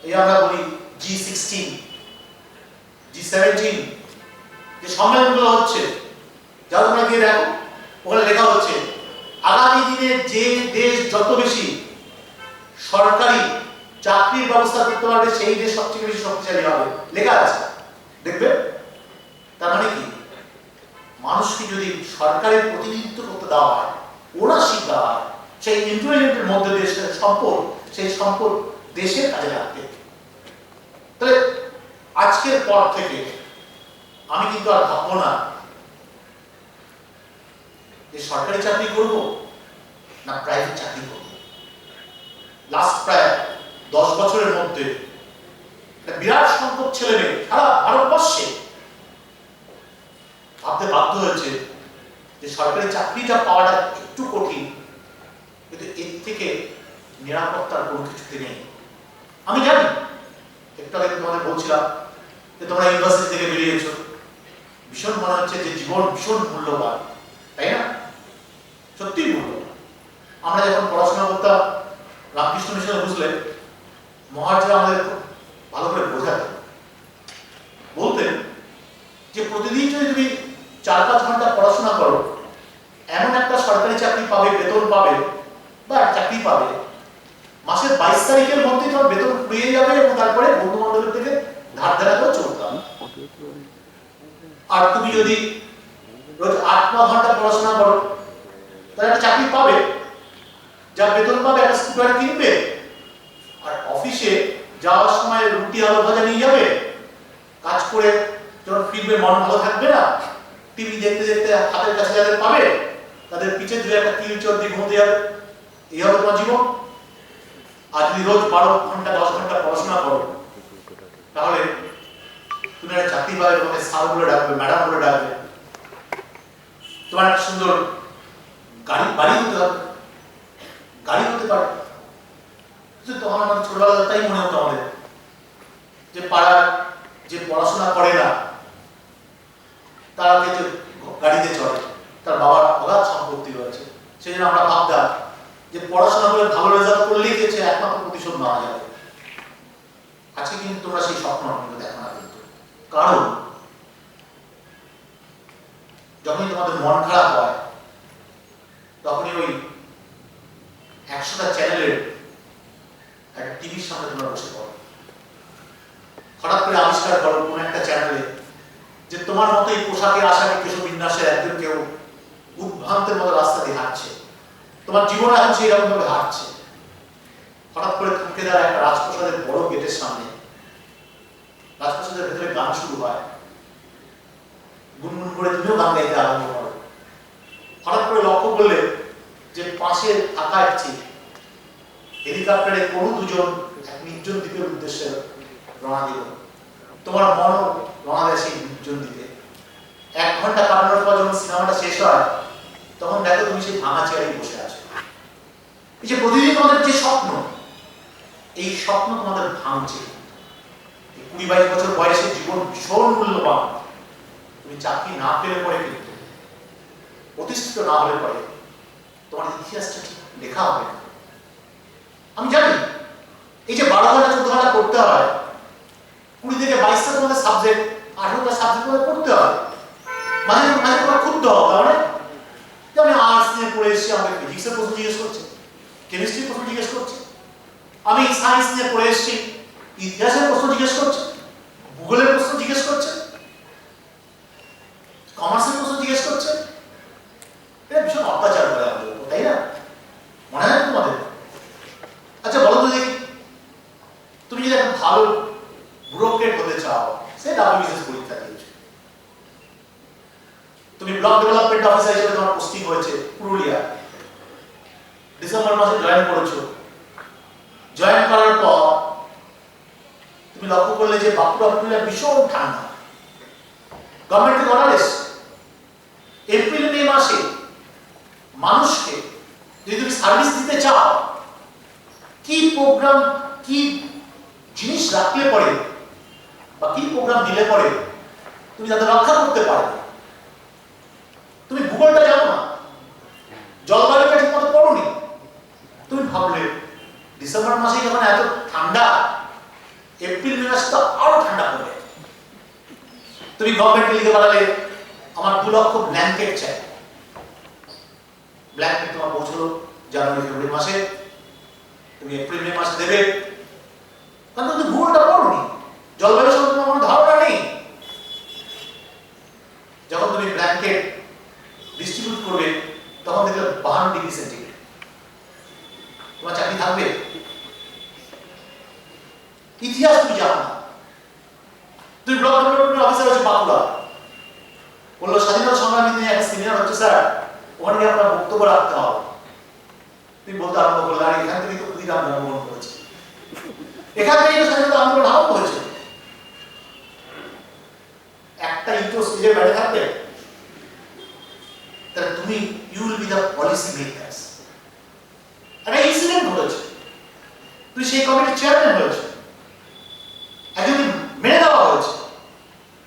এই আমরা বলি G16, G17 যে সম্মেলনগুলো হচ্ছে, যাও তোমরা গিয়ে দেখো, ওখানে লেখা হচ্ছে আগামী দিনে যে দেশ যত বেশি সরকারি চাকরির ব্যবস্থা করতে পারবে সেই দেশ সবচেয়ে বেশি শক্তিশালী হবে, লেখা আছে, দেখবে। তার মানে কি, মানুষকে যদি সরকারের প্রতিনিধিত্ব করতে দেওয়া হয়, ওনারশিপ দেওয়া হয়, সেই ইন্টারনেটের মধ্যে দেশের সম্পদ, সেই সম্পদ দেশের কাজে লাগবে। তাহলে আজকের পর থেকে আমি কিন্তু আর ভাববো না যে সরকারি চাকরি করব না প্রাইভেট চাকরি করব। লাস্ট প্রায় 10 বছরের মধ্যে বিরাট সংখ্যক ছেলে মেয়ে সারা ভারতবর্ষে ভাবতে বাধ্য হয়েছে যে সরকারি চাকরিটা পাওয়াটা একটু কঠিন, কিন্তু এর থেকে নিরাপত্তার কোনো কিছুতে নেই। আমি জানি, একটু আগে তোমাদের বলছিলাম যে তোমরা ইউনিভার্সিটি থেকে বেরিয়েছো, ভীষণ মনে হচ্ছে যে জীবন ভীষণ মূল্যবান, তাই না? সত্যিই মূল্যবান। আমরা যখন পড়াশোনা করতাম রামকৃষ্ণ মিশনে, বুঝলে মহারাজরা আমাদের ভালো করে বোঝাতেন, বলতেন যে প্রতিদিন যদি তুমি 4-5 ঘন্টা পড়াশোনা করো, এমন একটা সরকারি চাকরি পাবে, বেতন পাবে বা চাকরি পাবে, মাসের 22 তারিখের মধ্যে তোমার বেতন ফুরিয়ে যাবে এবং তারপরে বন্ধু বান্ধবের থেকে ধার ধারা করে চলতে হবে। আর তুমি যদি রোজ 8-9 ঘন্টা পড়াশোনা করো, তাহলে একটা চাকরি পাবে, যা বেতন পাবে, একটা স্কুটার কিনবে, আর অফিসে যাওয়ার সময় রুটি আলু ভাজা নিয়ে যাবে, কাজ করে যখন ফিরবে মন ভালো থাকবে না, টিভি দেখতে দেখতে হাতের কাছে যাদের পাবে তাদের পিছে দুই একটা তিল চর্দি ঘুমোতে যাবে, এই হবে তোমার জীবন। আর যদি রোজ 12 ঘন্টা 10 ঘন্টা পড়াশোনা করো, তাহলে তুমি একটা চাকরি পাবে, তোমাকে স্যার বলে ডাকবে, ম্যাডাম বলে ডাকবে, তোমার একটা সুন্দর বাড়ি হতে হবে, গাড়ি হতে পারে। তখন আমাদের ছোটবেলা তাই মনে হতো আমাদের যে পাড়ার যে পড়াশোনা করে না তারা যে গাড়িতে চলে, তার বাবার অগাধ সম্পত্তি রয়েছে, সেই জন্য আমরা ভাবতাম যে পড়াশোনা করে ভালো রেজাল্ট করলেই গেছে একমাত্র প্রতিশোধ নেওয়া যাবে। আজকে কিন্তু তোমরা সেই স্বপ্ন কিন্তু দেখো না, কিন্তু কারণ যখনই তোমাদের মন খারাপ হয় তখনই ওই 100টা চ্যানেলের একটা টিভির সামনে তোমরা বসে পড়ো, হঠাৎ করে আবিষ্কার করো কোন একটা চ্যানেলে যে তোমার মতো এই পোশাকের আশাকে কেশব বিন্যাসের একজন কেউ উদ্ভ্রান্তের মতো রাস্তা দিয়ে হাঁটছে, তোমার জীবন এখন সেই রকম ভাবে হাঁটছে। হঠাৎ করে থমকে দাঁড়ায় একটা রাজপ্রাসাদের বড় গেটের সামনে, রাজপ্রাসাদের ভেতরে গান শুরু হয়, গুনগুন করে তুমিও গান গাইতে আরম্ভ করো। হঠাৎ করে লক্ষ্য করলে যে পাশে থাকা একটি হেলিকপ্টারে কোনো দুজন এক নির্জন দ্বীপের উদ্দেশ্যে রওনা দিল, তোমার মনও রওনা দেয় সেই নির্জন দ্বীপে। 1 ঘন্টা কাটানোর পর যখন সিনেমাটা শেষ হয় তখন দেখো তুমি সেই ভাঙা চেয়ারে বসে আছো। এই যে প্রতিদিন তোমাদের যে স্বপ্ন, এই স্বপ্ন তোমাদের ভাঙছে। 20-22 বছর বয়সে জীবন ভীষণ মূল্যবান। তুমি চাকরি না পেলে পরে, কিন্তু প্রতিষ্ঠিত না হলে পরে তোমার ইতিহাসটা ঠিক লেখা হবে না। আমি জানি এই যে 12 ঘন্টা 14 ঘন্টা পড়তে হয়, 20 থেকে 22টা তোমাদের সাবজেক্ট, 18টা সাবজেক্ট তোমাদের পড়তে হয়, মাঝে মাঝে তোমার ক্ষুব্ধ হবে, কারণ আমি আর্টস নিয়ে পড়ে এসেছি, আমাকে ফিজিক্সের প্রশ্ন জিজ্ঞেস করছে, কেমিস্ট্রির প্রশ্ন জিজ্ঞেস করছে, আমি সায়েন্স নিয়ে পড়ে এসেছি, ইতিহাসের প্রশ্ন জিজ্ঞেস করছে, ভূগোলের প্রশ্ন জিজ্ঞেস করছে, কমার্সের প্রশ্ন জিজ্ঞেস করছে। এটা ভীষণ অত্যাচার করে আমাদের, তাই না? মনে হয় তোমাদের? আচ্ছা বলো তো দেখি, তুমি যদি হতে চাও, সে ডাব্লিউবিসিএস পরীক্ষা দিয়েছো। তুমি ব্লক ডেভেলপমেন্ট অফিসার হিসেবে তোমার পোস্টিং হয়েছে পুরুলিয়া, ডিসেম্বর মাসে জয়েন করেছো। জয়েন করার পর তুমি লক্ষ্য করলে যে বাঁকুড়া পুরুলিয়া ভীষণ ঠান্ডা, গভর্নমেন্ট থেকে অর্ডার এসছে এপ্রিল মে মাসে মানুষকে যদি তুমি সার্ভিস দিতে চাও, কি প্রোগ্রাম, কি জিনিস রাখলে পরে বা কি প্রোগ্রাম দিলে পরে তুমি তাদের রক্ষা করতে পারবে। তুমি ভূগোলটা জানো না, জলবায়ুটা ঠিক মতো পড়োনি, তুমি ভাবলে ডিসেম্বর মাসে যখন এত ঠান্ডা, এপ্রিল মে মাসে তো আরো ঠান্ডা পড়বে। তুমি গভর্নমেন্টকে লিখে পাঠালে আমার 2 লক্ষ ব্ল্যাঙ্কেট চাই। ব্ল্যাঙ্কেট তোমার পৌঁছলো জানুয়ারি ফেব্রুয়ারি মাসে, তুমি এপ্রিল মে মাসে দেবে, কারণ তুমি ভূগোলটা পড়োনি, জলবায়ু সম্পর্কে কোনো ধারণা নেই। যখন তুমি ব্ল্যাঙ্কেট ডিস্ট্রিবিউট করবে তখন দেখবে 52 ডিগ্রি সেন্টিগ্রেড, তোমার চাকরি থাকবে? ইতিহাস তুমি জানো না। তুমি ব্লক ডেভেলপমেন্ট অফিসার হচ্ছে বাঁকুড়া, বললো স্বাধীনতা সংগ্রামী নিয়ে একটা সেমিনার হচ্ছে স্যার, ওখানে গিয়ে আপনার বক্তব্য রাখতে হবে। তুমি বলতে আরম্ভ করলে, আর এখান থেকে তো ক্ষুদিরাম জন্মগ্রহণ করেছে, এখান থেকে স্বাধীনতা আন্দোলন আরম্ভ হয়েছে। একটা ইন্টো স্টেজে বেড়ে থাকবে, তাহলে তুমি you will be the policy makers. একটা ইনসিডেন্ট হয়েছে, তুই সেই কমিটির চেয়ারম্যান হয়েছে, একজন মেনে দেওয়া হয়েছে,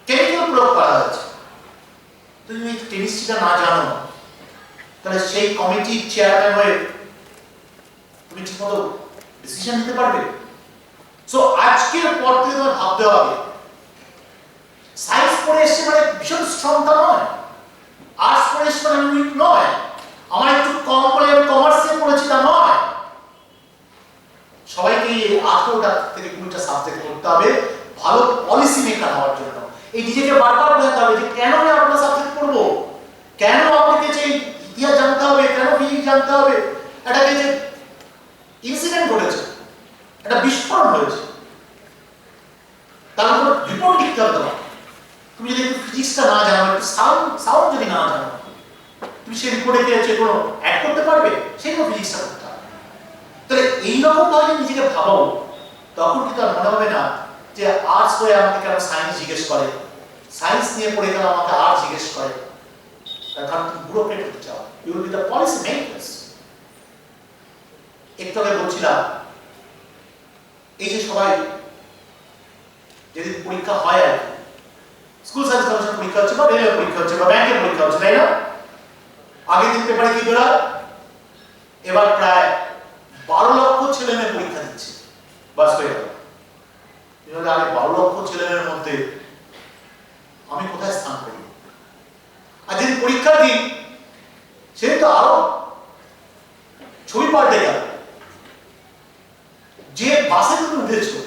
কেমিক্যাল প্রয়োগ করা হয়েছে, তুমি কেমিস্ট্রিটা না জানো, তাহলে সেই কমিটির চেয়ারম্যান হয়ে তুমি ঠিকমতো ডিসিশন নিতে পারবে? সো আজকের পর থেকে তোমার ভাবতে হবে, সায়েন্স পড়ে এসছে মানে ভীষণ স্ট্রং তা নয়, আর্টস পড়ে এসছে মানে উইক নয়, আমার একটু কম বলে আমি কমার্সে পড়েছি তা নয়। সবাইকে এই 18টা থেকে 20টা সাবজেক্ট পড়তে হবে ভালো পলিসি মেকার হওয়ার জন্য। এই নিজেকে বারবার বোঝাতে হবে যে কেন আমি আপনার সাবজেক্ট পড়বো, কেন আপনাকে যে ইতিহাস জানতে হবে, কেন ফিজিক্স জানতে হবে। একটা যে ইনসিডেন্ট ঘটেছে, একটা বিস্ফোরণ হয়েছে, তার উপর রিপোর্ট লিখতে হবে তোমার। তুমি যদি একটু ফিজিক্সটা না জানো, একটু সাউন্ড যদি না জানো, তুমি সেই রিপোর্টে যে কোনো অ্যাড করতে পারবে? সেইগুলো ফিজিক্সটা করতে হবে। তাহলে এইরকম ভাবে নিজেকে ভাবাবো, তখন কিন্তু আর মনে হবে না যে আর্টস হয়ে আমাকে কেন সায়েন্স জিজ্ঞেস করে, সায়েন্স নিয়ে পড়ে কেন আমাকে আর্টস জিজ্ঞেস করে। তার কারণ তুমি ব্যুরোক্রেট হতে চাও, you will be the policy makers. একটু আগে বলছিলাম, এই যে সবাই যেদিন পরীক্ষা হয়, আর স্কুল সার্ভিস কমিশন পরীক্ষা হচ্ছে বা রেলওয়ে পরীক্ষা হচ্ছে বা ব্যাংকের পরীক্ষা হচ্ছে, তাই না? আগের দিন পেপারে কি বেরোয়, এবার প্রায় 12 লক্ষ ছেলে মেয়ে পরীক্ষা দিচ্ছে, বাস হয়ে গেল। আগে 12 লক্ষ ছেলে মেয়ের মধ্যে আমি কোথায় স্থান করি? আর যেদিন পরীক্ষা দিই সেদিন তো আরো ছবি পাল্টে গেল। যে বাসে তুমি উঠেছো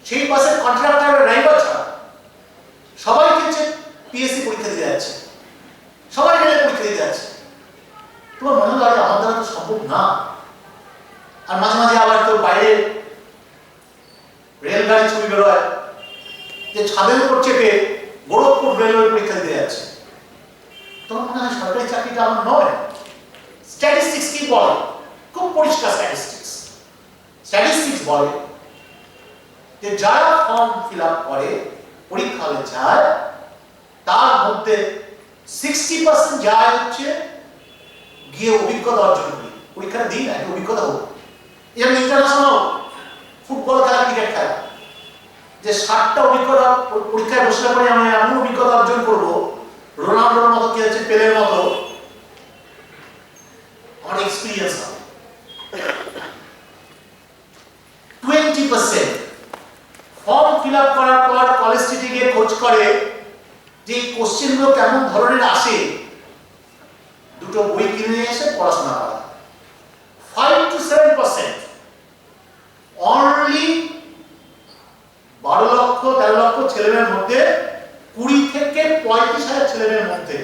সেই বাসের কন্ট্রাক্টর ড্রাইভার ছাড়া সবাই কিন্তু পিএসসি পরীক্ষা দিতে যাচ্ছে, সবাই রেলে পরীক্ষা দিতে যাচ্ছে। তোমার মনে লাগে আমার দ্বারা তো সম্ভব না। আর মাঝে মাঝে আবার তো বাইরে রেলগাড়ির ছবি বেরোয় যে ছাদের উপর চেপে গোরখপুর রেলওয়ে পরীক্ষা দিতে যাচ্ছে। তোমার মনে হয় সরকারি চাকরিটা আমার নয়। স্ট্যাটিস্টিক্স কি বলে? খুব পরিষ্কার স্ট্যাটিস্টিক্স। স্ট্যাটিস্টিক্স বলে যে যারা ফর্ম ফিল আপ করে পরীক্ষা হলে যায়, তার মধ্যে 60% যায় হচ্ছে গিয়ে অভিজ্ঞতা অর্জন করি, পরীক্ষাটা দিই না, একটা অভিজ্ঞতা হোক। যেমন ইন্টারন্যাশনাল ফুটবল খেলা, ক্রিকেট খেলা, যে 60টা অভিজ্ঞতা পরীক্ষায় বসলে পরে আমি এমন অভিজ্ঞতা অর্জন করবো, রোনাল্ডোর মতো, কি হচ্ছে পেলের মতো, আমার এক্সপিরিয়েন্স হবে। 20% ফর্ম ফিল আপ করার পর কলেজ স্ট্রিটে গিয়ে খোঁজ করে যে কোশ্চেনগুলো কেমন ধরনের আসে, দুটো বই কিনে নিয়ে এসে পড়াশোনা করা। 5 to 7% অনলি 12 লক্ষ 13 লক্ষ ছেলেমেয়ের মধ্যে 20 থেকে 35,000 ছেলেমেয়ের মধ্যে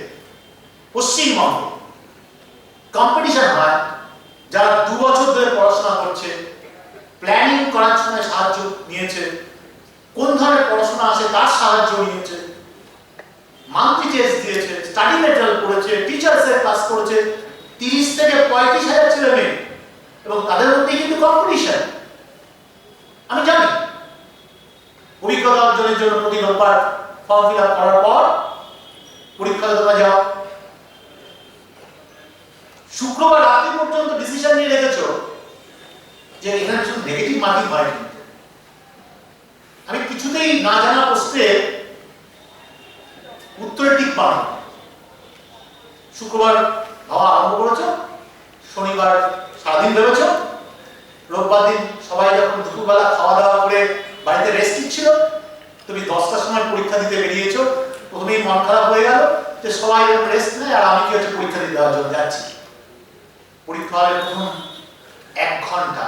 পশ্চিমবঙ্গে কম্পিটিশন হয়, যারা 2 বছর ধরে পড়াশোনা করছে, প্ল্যানিং করার সময় সাহায্য নিয়েছে, কোন ধরনের পড়াশোনা আছে তার সাহায্য নিয়েছে, মান্থলি টেস্ট দিয়েছে, স্টাডি মেটেরিয়াল করেছে, টিচার্সের ক্লাস করেছে, 30 থেকে 35,000 ছেলে মেয়ে, এবং তাদের মধ্যে কিন্তু কম্পিটিশন। আমি জানি অভিজ্ঞতা অর্জনের জন্য প্রতি রোববার ফর্ম ফিল আপ করার পর পরীক্ষাতে তোমরা যাও, শুক্রবার রাত্রি পর্যন্ত ডিসিশন নিয়ে রেখেছো যে এখানে শুধু নেগেটিভ মার্কিং হয়। কিন্তু আমি কিছুতেই না জানা প্রশ্নে উত্তরে ঠিক পাবো। শুক্রবার ভাবা আরম্ভ করেছো, শনিবার সারাদিন ভেবেছো, রোববার দিন সবাই যখন দুপুরবেলা খাওয়া দাওয়া করে বাড়িতে রেস্ট নিচ্ছিল, তুমি 10টার সময় পরীক্ষা দিতে বেরিয়েছো। প্রথমেই মন খারাপ হয়ে গেল যে সবাই রেস্ট নেয় আর আমি কি হচ্ছে পরীক্ষা দিতে দেওয়ার জন্য যাচ্ছি। পরীক্ষা হলে প্রথম 1 ঘন্টা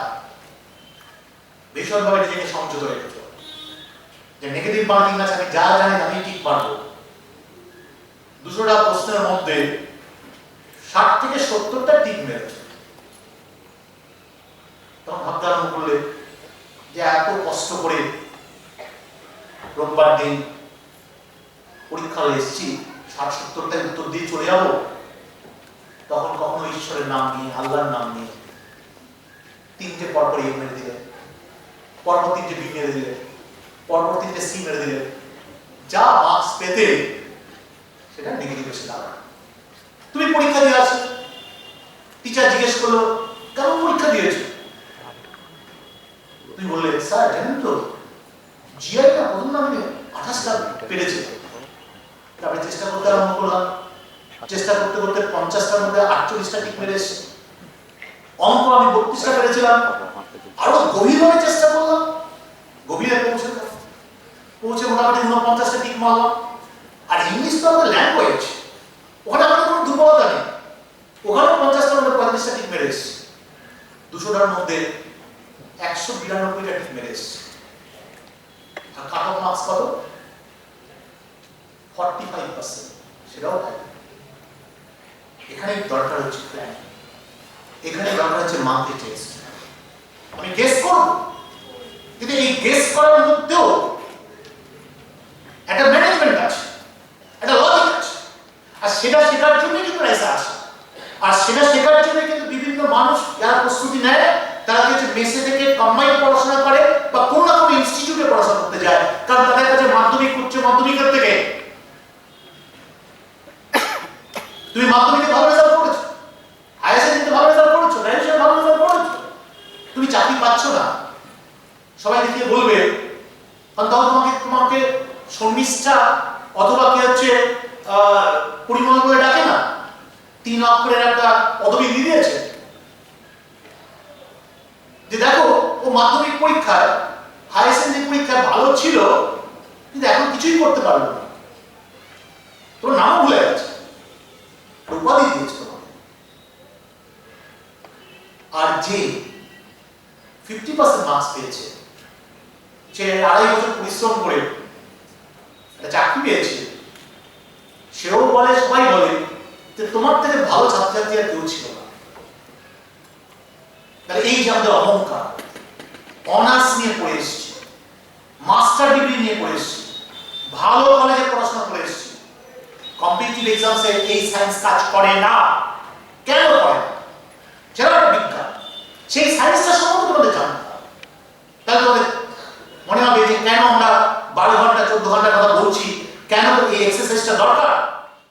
ভীষণভাবে নিজেকে সংযত রেখেছো যে নেগেটিভ মার্কিং আছে, আমি যা জানি আমি ঠিক পারবো। 200টা প্রশ্নের মধ্যে 60 থেকে 70টা ঠিক মেরেছে। তখন ভাবতে আরম্ভ করলে যে এত কষ্ট করে রোববার দিন পরীক্ষা এসেছি, 60-70টায় উত্তর দিয়ে চলে যাবো। তখন কখনো ঈশ্বরের নাম নিয়ে, আল্লাহর নাম নিয়ে 3টে পরপর এ মেরে দিলে, পরপর 3টে বি মেরে দিলে, পরপর 3টে সি মেরে দিলে, যা মার্কস পেতে সেটা নেগেটিভ এসে দাঁড়ায়। তুমি পরীক্ষা দিয়ে আসো, টিচার জিজ্ঞেস করলো কেমন পরীক্ষা দিয়েছো, তুমি বললে স্যার জানেন তো জিআই না প্রথম নামে 28টা পেরেছে। তারপরে চেষ্টা করতে আরম্ভ করলাম, চেষ্টা করতে করতে 50টার মধ্যে 48টা ঠিক মেরে এসেছে। অঙ্ক আমি 32টা পেরেছিলাম, আরো গভীরভাবে চেষ্টা করলাম, গভীরে পৌঁছে মোটামুটি 49টা ঠিক মারলাম। আর ইংলিশ তো আমাদের ল্যাঙ্গুয়েজ, ওখানে আমাদের কোনো দুর্বলতা নেই, ওখানে 50টার মধ্যে 35টা ঠিক মেরে এসেছে। 200টার মধ্যে 192টা ঠিক মেরে এসেছে। আর কাট অফ মার্কস কত? 45%। সেটাও ভাই, এখানে দরকার হচ্ছে প্ল্যান, এখানে দরকার হচ্ছে মান্থলি টেস্ট। আমি গেস করব, কিন্তু এই গেস করার মধ্যেও একটা ম্যানেজমেন্ট আছে, একটা লজিক আছে, আর সেটা শেখার জন্য কিন্তু পয়সা আসে। আর সেটা শেখার জন্য কিন্তু বিভিন্ন মানুষ যারা প্রস্তুতি নেয় তারা কিছু মেসে থেকে কম্বাইন পড়াশোনা করে বা কোনো না কোনো ইনস্টিটিউটে পড়াশোনা করতে যায়, কারণ তাদের কাছে মাধ্যমিক, উচ্চ মাধ্যমিকের থেকে তুমি মাধ্যমিকে ভালো রেজাল্ট করেছো, হায়ার সেকেন্ডারিতে ভালো রেজাল্ট করেছো, গ্র্যাজুয়েশনে ভালো রেজাল্ট করেছো, তুমি চাকরি পাচ্ছ না, সবাই দেখিয়ে বলবে, কারণ তাও তোমাকে শর্মিষ্ঠা অথবা কি হচ্ছে পরিমল করে ডাকে না, 3 অক্ষরের একটা পদবি দিয়ে দিয়েছে যে দেখো ও মাধ্যমিক পরীক্ষায়, হায়ার সেকেন্ডারি পরীক্ষায় ভালো ছিল কিন্তু এখন কিছুই করতে পারলো না, তোর নামও ভুলে গেছে, উপাধি দিয়েছে তোমাকে। আর যে 50% মার্কস পেয়েছে, সে 2.5 বছর পরিশ্রম করে একটা চাকরি পেয়েছে, সেও বলে, সবাই বলে যে তোমার থেকে ভালো ছাত্রছাত্রী আর কেউ ছিল না। তাহলে এই যে আমাদের অহংকার, অনার্স নিয়ে পড়ে এসেছি, মাস্টার ডিগ্রি নিয়ে পড়ে এসেছি, ভালো কলেজে পড়াশোনা করে এসেছি, কম্পিটিটিভ এক্সামসে এই সায়েন্স কাজ করে না। কেন করে না? সেটা একটা বিজ্ঞান, সেই সায়েন্সটা সম্বন্ধে তোমাদের জানতে হবে। তাহলে তোমাদের মনে হবে যে কেন আমরা 12 ঘন্টা 14 ঘন্টা কথা বলছি, কেন এই এক্সারসাইজটা দরকার।